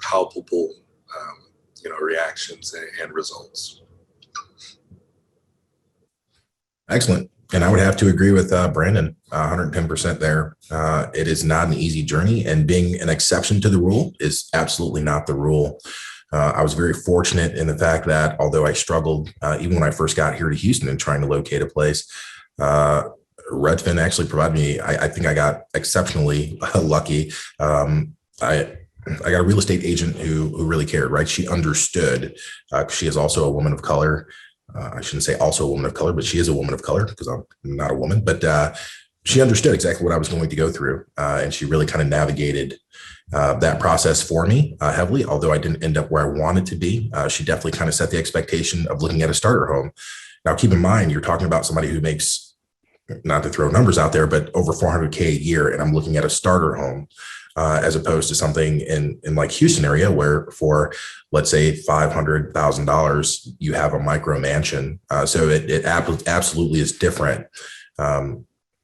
palpable, reactions and results.
Excellent. And I would have to agree with Brandon, 110% there. It is not an easy journey, and being an exception to the rule is absolutely not the rule. I was very fortunate in the fact that although I struggled, even when I first got here to Houston and trying to locate a place, Redfin actually provided me, I think I got exceptionally lucky. I got a real estate agent who really cared, right? She understood. She is also a woman of color. I shouldn't say also a woman of color, but she is a woman of color because I'm not a woman. But she understood exactly what I was going to go through. And she really kind of navigated that process for me heavily, although I didn't end up where I wanted to be. She definitely kind of set the expectation of looking at a starter home. Now, keep in mind, you're talking about somebody who makes, not to throw numbers out there, but over $400K a year. And I'm looking at a starter home as opposed to something in like Houston area where for, let's say, $500,000, you have a micro mansion. So it absolutely is different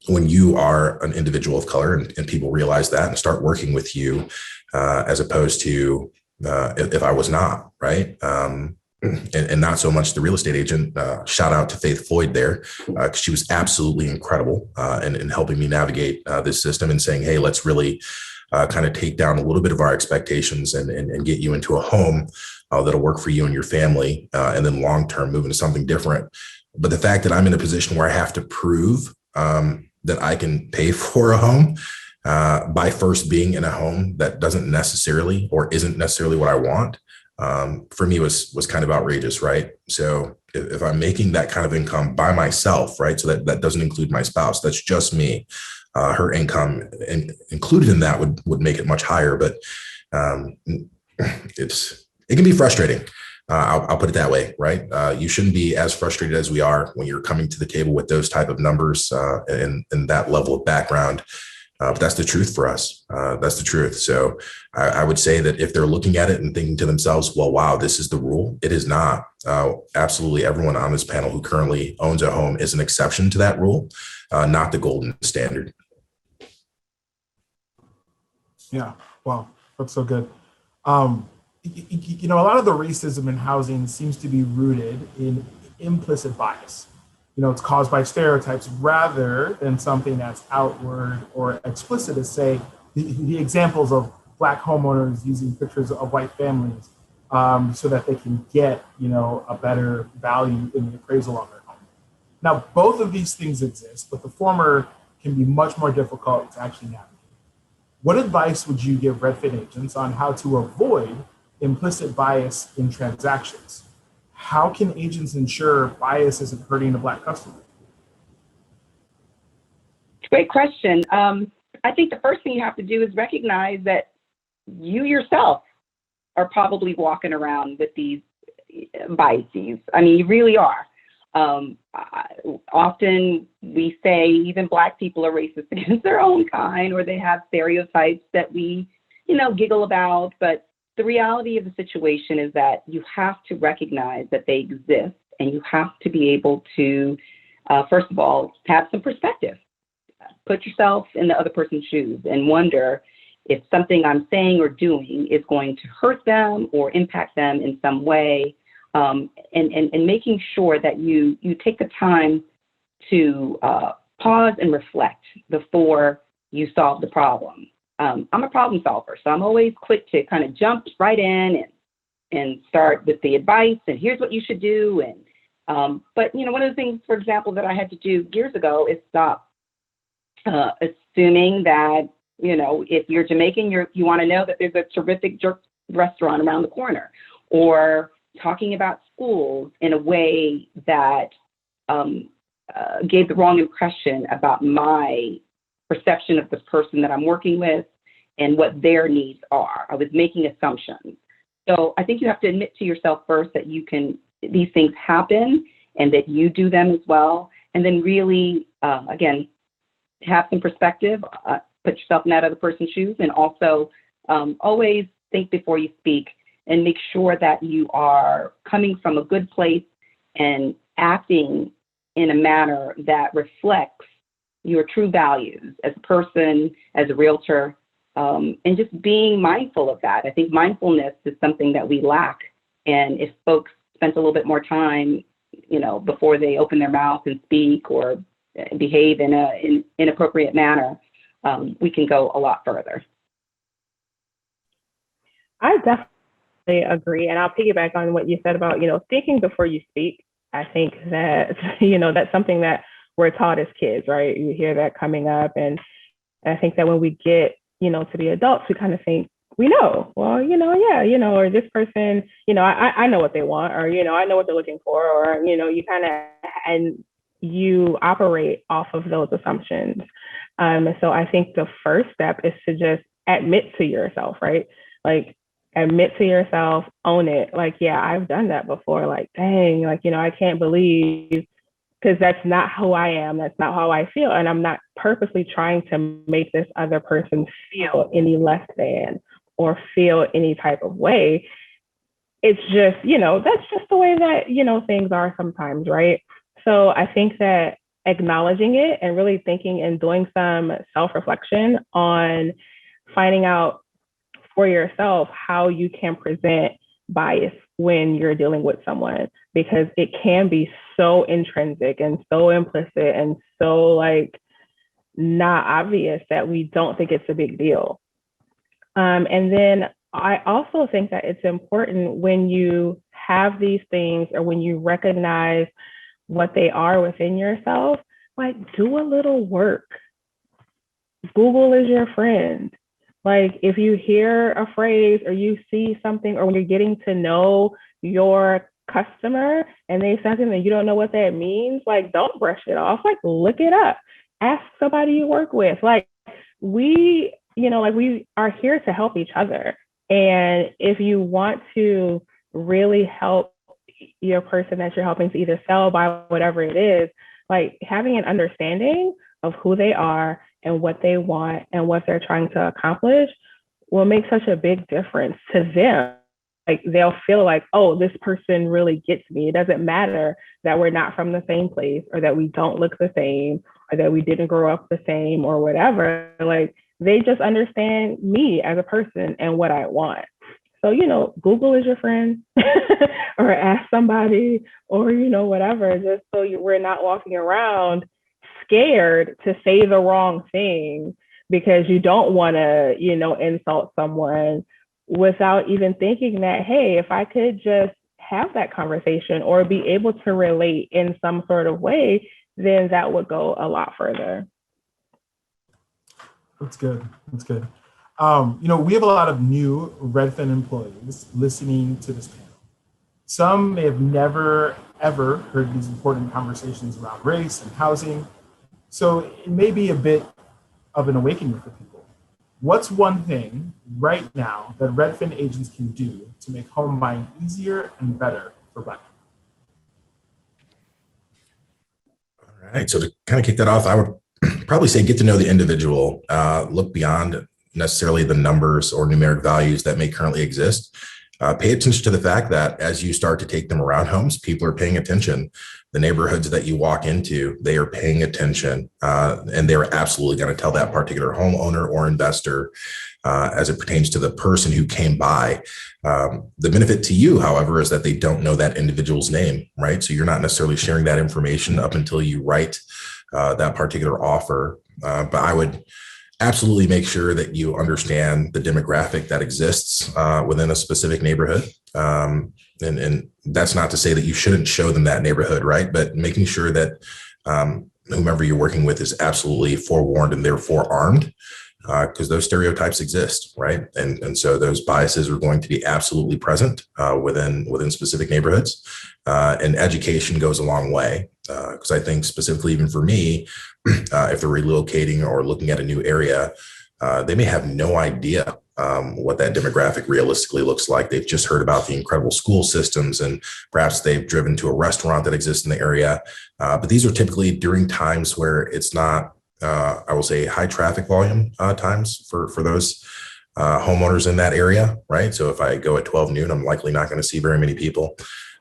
when you are an individual of color and people realize that and start working with you as opposed to if I was not, right? And not so much the real estate agent. Shout out to Faith Floyd there, because she was absolutely incredible in helping me navigate this system and saying, hey, let's really kind of take down a little bit of our expectations and get you into a home that'll work for you and your family, and then long-term move into something different. But the fact that I'm in a position where I have to prove that I can pay for a home by first being in a home that doesn't necessarily or isn't necessarily what I want, for me was kind of outrageous, right? So if I'm making that kind of income by myself, right? So that doesn't include my spouse, that's just me. Her income included in that would make it much higher, but it can be frustrating. I'll put it that way, right? You shouldn't be as frustrated as we are when you're coming to the table with those type of numbers and that level of background. But that's the truth for us. That's the truth. So I would say that if they're looking at it and thinking to themselves, well, wow, this is the rule. It is not. Absolutely everyone on this panel who currently owns a home is an exception to that rule, not the golden standard.
Yeah, wow, that's so good. You know, a lot of the racism in housing seems to be rooted in implicit bias. You know, it's caused by stereotypes rather than something that's outward or explicit, as say the examples of Black homeowners using pictures of white families so that they can get, you know, a better value in the appraisal of their home. Now, both of these things exist, but the former can be much more difficult to actually navigate. What advice would you give Redfin agents on how to avoid implicit bias in transactions? How can agents ensure bias isn't hurting a Black customer?
Great question. I think the first thing you have to do is recognize that you yourself are probably walking around with these biases. I mean, you really are. Often we say even Black people are racist against their own kind, or they have stereotypes that we, you know, giggle about. But the reality of the situation is that you have to recognize that they exist, and you have to be able to, first of all, have some perspective. Put yourself in the other person's shoes and wonder if something I'm saying or doing is going to hurt them or impact them in some way, and making sure that you take the time to pause and reflect before you solve the problem. I'm a problem solver, so I'm always quick to kind of jump right in and start with the advice and here's what you should do. And but you know, one of the things, for example, that I had to do years ago is stop assuming that, you know, if you're Jamaican, you want to know that there's a terrific jerk restaurant around the corner, or talking about schools in a way that gave the wrong impression about my perception of the person that I'm working with and what their needs are. I was making assumptions. So I think you have to admit to yourself first that these things happen and that you do them as well. And then really, again, have some perspective, put yourself in that other person's shoes, and also always think before you speak and make sure that you are coming from a good place and acting in a manner that reflects your true values as a person, as a realtor, and just being mindful of that. I think mindfulness is something that we lack. And if folks spent a little bit more time, you know, before they open their mouth and speak or behave in an inappropriate manner, we can go a lot further.
I definitely agree. And I'll piggyback on what you said about, you know, thinking before you speak. I think that, you know, that's something that we're taught as kids, right? You hear that coming up. And I think that when we get, you know, to be adults, we kind of think, we know, well, you know, yeah, you know, or this person, you know, I know what they want, or, you know, I know what they're looking for, or, you know, you kind of, and you operate off of those assumptions. So I think the first step is to just admit to yourself, right? Like, admit to yourself, own it. Like, yeah, I've done that before. Like, dang, like, you know, I can't believe, because that's not who I am. That's not how I feel. And I'm not purposely trying to make this other person feel any less than or feel any type of way. It's just, you know, that's just the way that, you know, things are sometimes, right? So I think that acknowledging it and really thinking and doing some self-reflection on finding out for yourself how you can present bias when you're dealing with someone, because it can be so intrinsic and so implicit and so like not obvious that we don't think it's a big deal. And then I also think that it's important when you have these things or when you recognize what they are within yourself, like do a little work. Google is your friend. Like if you hear a phrase or you see something, or when you're getting to know your customer and they say something that you don't know what that means, like don't brush it off, like look it up. Ask somebody you work with. Like we are here to help each other. And if you want to really help your person that you're helping to either sell, buy, whatever it is, like having an understanding of who they are and what they want and what they're trying to accomplish will make such a big difference to them. Like they'll feel like, oh, this person really gets me. It doesn't matter that we're not from the same place or that we don't look the same or that we didn't grow up the same or whatever. Like they just understand me as a person and what I want. So, Google is your friend or ask somebody or, whatever, just so we're not walking around scared to say the wrong thing because you don't want to, insult someone without even thinking that, hey, if I could just have that conversation or be able to relate in some sort of way, then that would go a lot further.
That's good. That's good. We have a lot of new Redfin employees listening to this panel. Some may have never, ever heard these important conversations around race and housing. So it may be a bit of an awakening for people. What's one thing right now that Redfin agents can do to make home buying easier and better for Black people?
All right. So to kind of kick that off, I would probably say get to know the individual, look beyond necessarily the numbers or numeric values that may currently exist. Pay attention to the fact that as you start to take them around homes, people are paying attention. The neighborhoods that you walk into, they are paying attention, and they're absolutely going to tell that particular homeowner or investor as it pertains to the person who came by. The benefit to you, however, is that they don't know that individual's name, right? So you're not necessarily sharing that information up until you write that particular offer. But I would absolutely make sure that you understand the demographic that exists within a specific neighborhood. And that's not to say that you shouldn't show them that neighborhood, right? But making sure that whomever you're working with is absolutely forewarned and therefore armed, because those stereotypes exist, right? And so those biases are going to be absolutely present within specific neighborhoods. And education goes a long way, because I think specifically even for me, if they're relocating or looking at a new area, they may have no idea what that demographic realistically looks like. They've just heard about the incredible school systems, and perhaps they've driven to a restaurant that exists in the area. But these are typically during times where it's not, I will say, high traffic volume times for those homeowners in that area, right? So if I go at 12 noon, I'm likely not going to see very many people,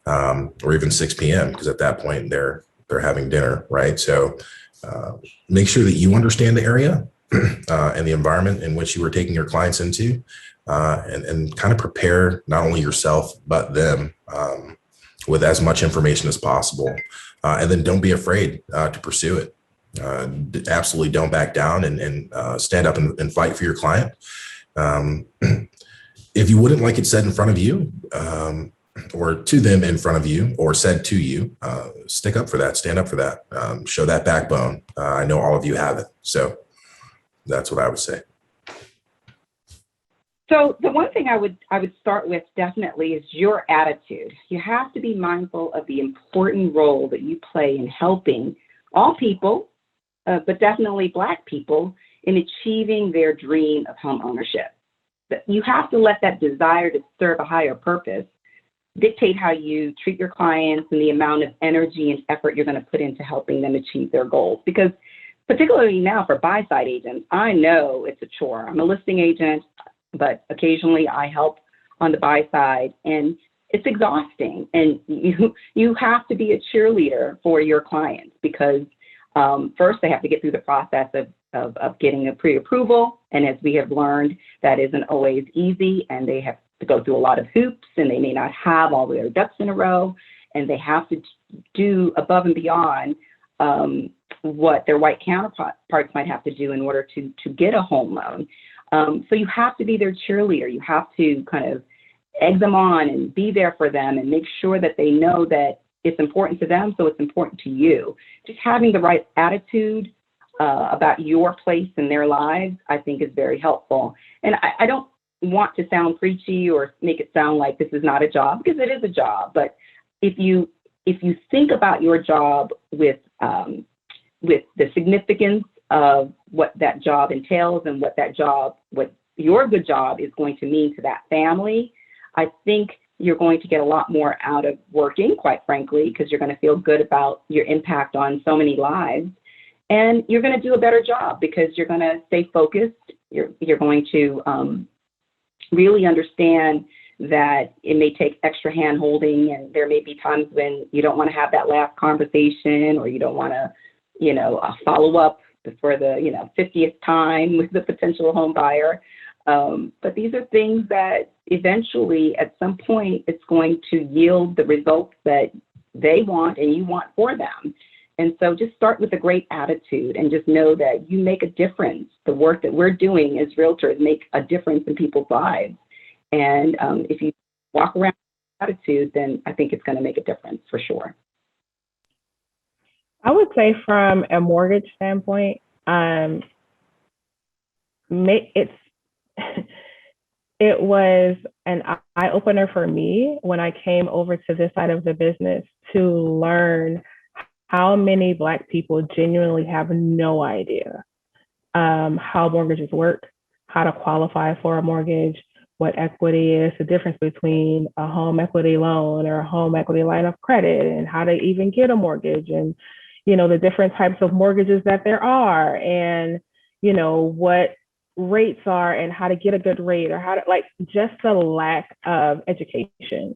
or even 6 p.m. because at that point they're having dinner, right? So make sure that you understand the area and the environment in which you are taking your clients into, and kind of prepare not only yourself, but them with as much information as possible. And then don't be afraid to pursue it. Absolutely don't back down and stand up and fight for your client. If you wouldn't like it said in front of you, or to them in front of you, or said to you, stick up for that, stand up for that, show that backbone. I know all of you have it. So that's what I would say.
So the one thing I would start with definitely is your attitude. You have to be mindful of the important role that you play in helping all people, but definitely Black people, in achieving their dream of home ownership. But you have to let that desire to serve a higher purpose dictate how you treat your clients and the amount of energy and effort you're going to put into helping them achieve their goals. Because particularly now for buy-side agents, I know it's a chore. I'm a listing agent, but occasionally I help on the buy side, and it's exhausting. And you have to be a cheerleader for your clients, because first they have to get through the process of getting a pre-approval. And as we have learned, that isn't always easy, and they have to go through a lot of hoops, and they may not have all their ducks in a row, and they have to do above and beyond what their white counterparts might have to do in order to get a home loan. So you have to be their cheerleader. You have to kind of egg them on and be there for them and make sure that they know that it's important to them, so it's important to you. Just having the right attitude about your place in their lives, I think, is very helpful. And I don't want to sound preachy or make it sound like this is not a job, because it is a job. But if you think about your job with the significance of what that job entails and what your good job is going to mean to that family, I think you're going to get a lot more out of working, quite frankly, because you're going to feel good about your impact on so many lives. And you're going to do a better job because you're going to stay focused. You're going to really understand that it may take extra hand holding, and there may be times when you don't want to have that last conversation, or you don't want to, follow up for the 50th time with the potential home buyer. But these are things that eventually, at some point, it's going to yield the results that they want and you want for them. And so just start with a great attitude and just know that you make a difference. The work that we're doing as realtors make a difference in people's lives. And if you walk around with attitude, then I think it's going to make a difference for sure.
I would say from a mortgage standpoint, it was an eye-opener for me when I came over to this side of the business to learn how many Black people genuinely have no idea how mortgages work, how to qualify for a mortgage, what equity is, the difference between a home equity loan or a home equity line of credit, and how to even get a mortgage, and the different types of mortgages that there are, and what rates are and how to get a good rate, or how to, just the lack of education.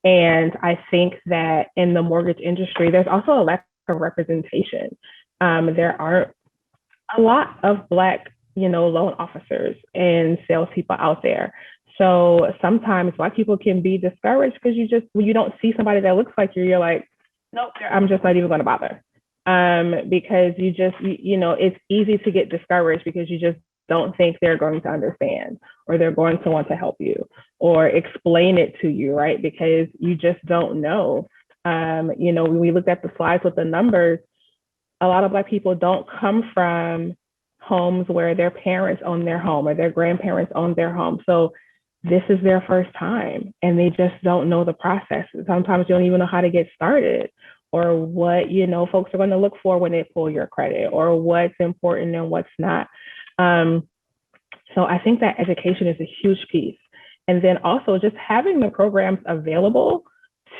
And I think that in the mortgage industry, there's also a lack of representation. There aren't a lot of Black, loan officers and salespeople out there. So sometimes Black people can be discouraged because when you don't see somebody that looks like you're like, nope, I'm just not even going to bother. Because it's easy to get discouraged because you just don't think they're going to understand, or they're going to want to help you or explain it to you, right? Because you just don't know. When we looked at the slides with the numbers, a lot of Black people don't come from homes where their parents own their home or their grandparents own their home. So this is their first time and they just don't know the process. Sometimes you don't even know how to get started, or what, folks are going to look for when they pull your credit, or what's important and what's not. So I think that education is a huge piece. And then also just having the programs available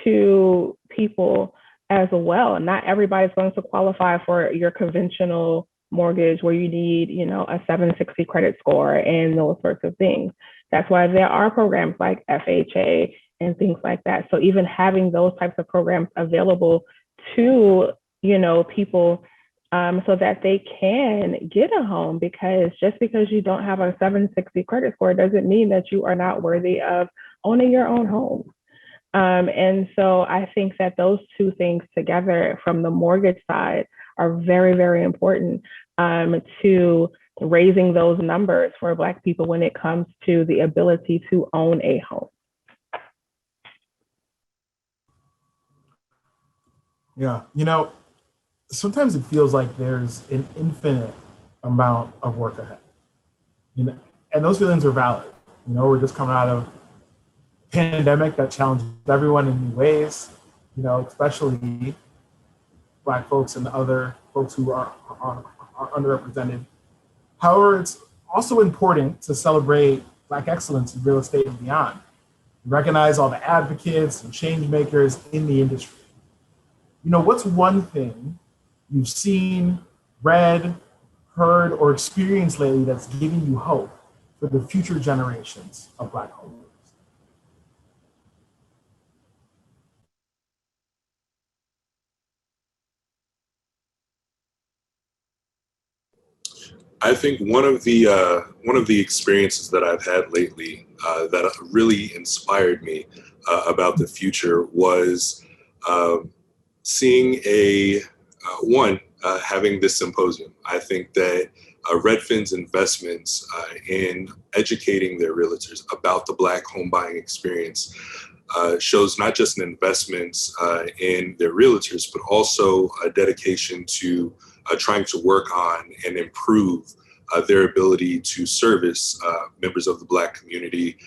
to people as well. Not everybody's going to qualify for your conventional mortgage where you need, a 760 credit score and those sorts of things. That's why there are programs like FHA and things like that. So even having those types of programs available to, people so that they can get a home, because just because you don't have a 760 credit score doesn't mean that you are not worthy of owning your own home. And so I think that those two things together from the mortgage side are very, very important to raising those numbers for Black people when it comes to the ability to own a home.
Yeah, sometimes it feels like there's an infinite amount of work ahead, and those feelings are valid. We're just coming out of a pandemic that challenges everyone in new ways, especially Black folks and other folks who are underrepresented. However, it's also important to celebrate Black excellence in real estate and beyond. Recognize all the advocates and change makers in the industry. What's one thing you've seen, read, heard, or experienced lately that's giving you hope for the future generations of Black homeowners?
I think one of the experiences that I've had lately that really inspired me about the future was seeing having this symposium. I think that Redfin's investments in educating their realtors about the Black home buying experience shows not just an investment in their realtors, but also a dedication to trying to work on and improve their ability to service members of the Black community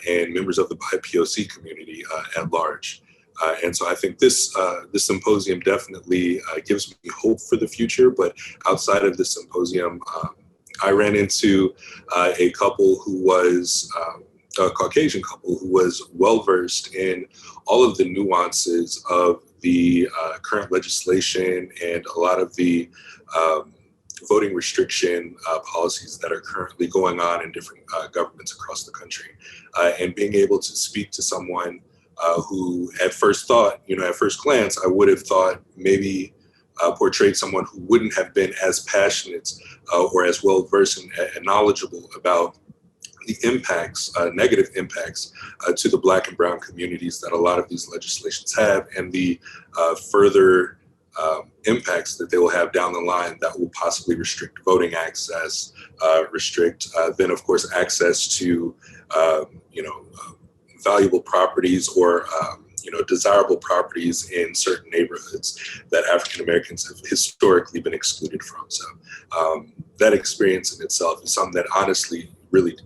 and members of the BIPOC community at large. And so I think this symposium definitely gives me hope for the future. But outside of the symposium, I ran into a couple who was a Caucasian couple who was well-versed in all of the nuances of the current legislation and a lot of the voting restriction policies that are currently going on in different governments across the country. And being able to speak to someone who at first thought, at first glance, I would have thought maybe portrayed someone who wouldn't have been as passionate or as well-versed and knowledgeable about the impacts, negative impacts to the Black and Brown communities that a lot of these legislations have, and the further impacts that they will have down the line that will possibly restrict voting access, then of course access to valuable properties or desirable properties in certain neighborhoods that African Americans have historically been excluded from. So that experience in itself is something that honestly really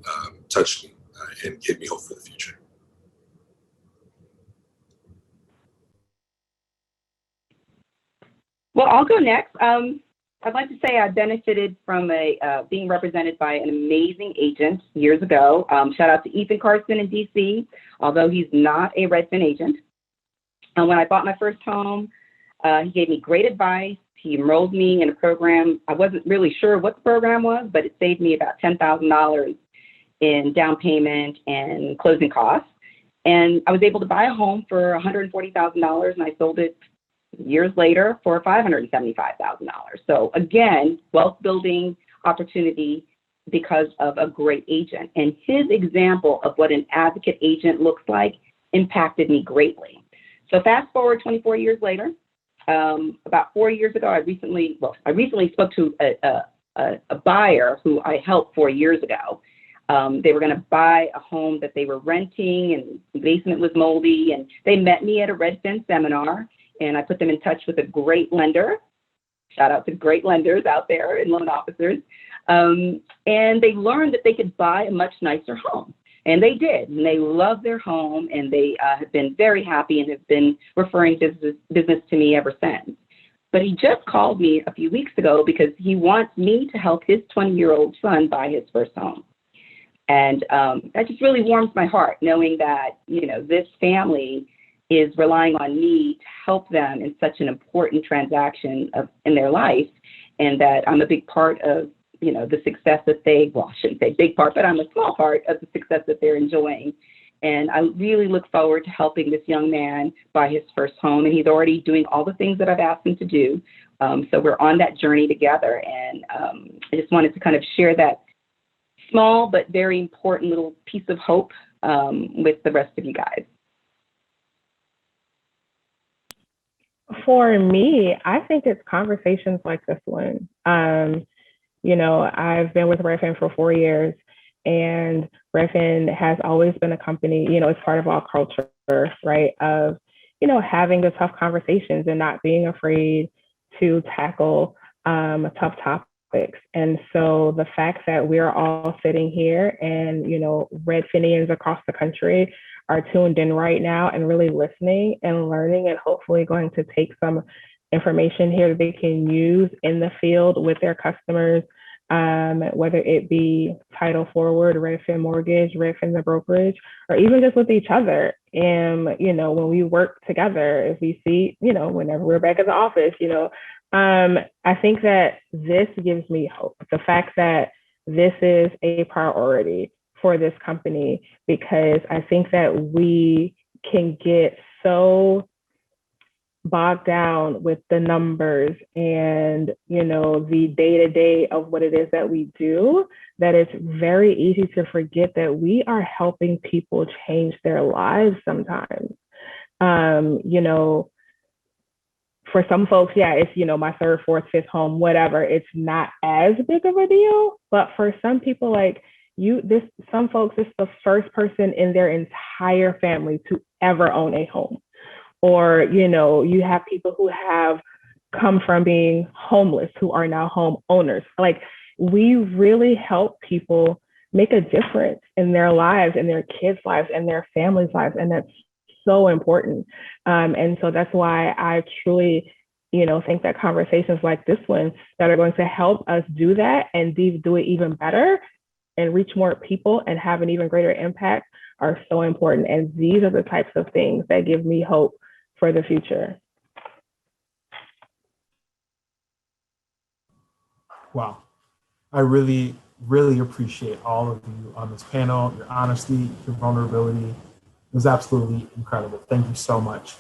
touched me and gave me hope for the future.
Well, I'll go next. I'd like to say I benefited from being represented by an amazing agent years ago. Shout out to Ethan Carson in DC, although he's not a Redfin agent. And when I bought my first home, he gave me great advice. He enrolled me in a program. I wasn't really sure what the program was, but it saved me about $10,000 in down payment and closing costs. And I was able to buy a home for $140,000, and I sold it years later for $575,000. So again, wealth building opportunity because of a great agent. And his example of what an advocate agent looks like impacted me greatly. So fast forward 24 years later, about 4 years ago, I recently spoke to a buyer who I helped 4 years ago. They were going to buy a home that they were renting, and the basement was moldy, and they met me at a Redfin seminar, and I put them in touch with a great lender. Shout out to great lenders out there and loan officers. And they learned that they could buy a much nicer home. And they did, and they love their home, and they have been very happy and have been referring business to me ever since. But he just called me a few weeks ago because he wants me to help his 20-year-old son buy his first home. And that just really warms my heart, knowing that, this family is relying on me to help them in such an important transaction in their life, and that I'm a big part of, the success that I shouldn't say big part, but I'm a small part of the success that they're enjoying. And I really look forward to helping this young man buy his first home. And he's already doing all the things that I've asked him to do. So we're on that journey together. And I just wanted to kind of share that small but very important little piece of hope with the rest of you guys.
For me, I think it's conversations like this one. I've been with Redfin for 4 years, and Redfin has always been a company, it's part of our culture, right, of, having the tough conversations and not being afraid to tackle tough topics. And so the fact that we're all sitting here and, Redfinians across the country are tuned in right now and really listening and learning, and hopefully going to take some information here that they can use in the field with their customers, whether it be Title Forward, Redfin Mortgage, Redfin the brokerage, or even just with each other. And, when we work together, if we see, whenever we're back at the office, I think that this gives me hope. The fact that this is a priority for this company, because I think that we can get so bogged down with the numbers and, the day-to-day of what it is that we do, that it's very easy to forget that we are helping people change their lives sometimes. for some folks, yeah, it's, my third, fourth, fifth home, whatever. It's not as big of a deal. But for some people, like some folks, it's the first person in their entire family to ever own a home. Or, you have people who have come from being homeless who are now homeowners. Like, we really help people make a difference in their lives, in their kids' lives, and their families' lives. And that's so important. And so that's why I truly, think that conversations like this one that are going to help us do that and do it even better and reach more people and have an even greater impact are so important. And these are the types of things that give me hope for the future.
Wow. I really, really appreciate all of you on this panel, your honesty, your vulnerability. It was absolutely incredible. Thank you so much.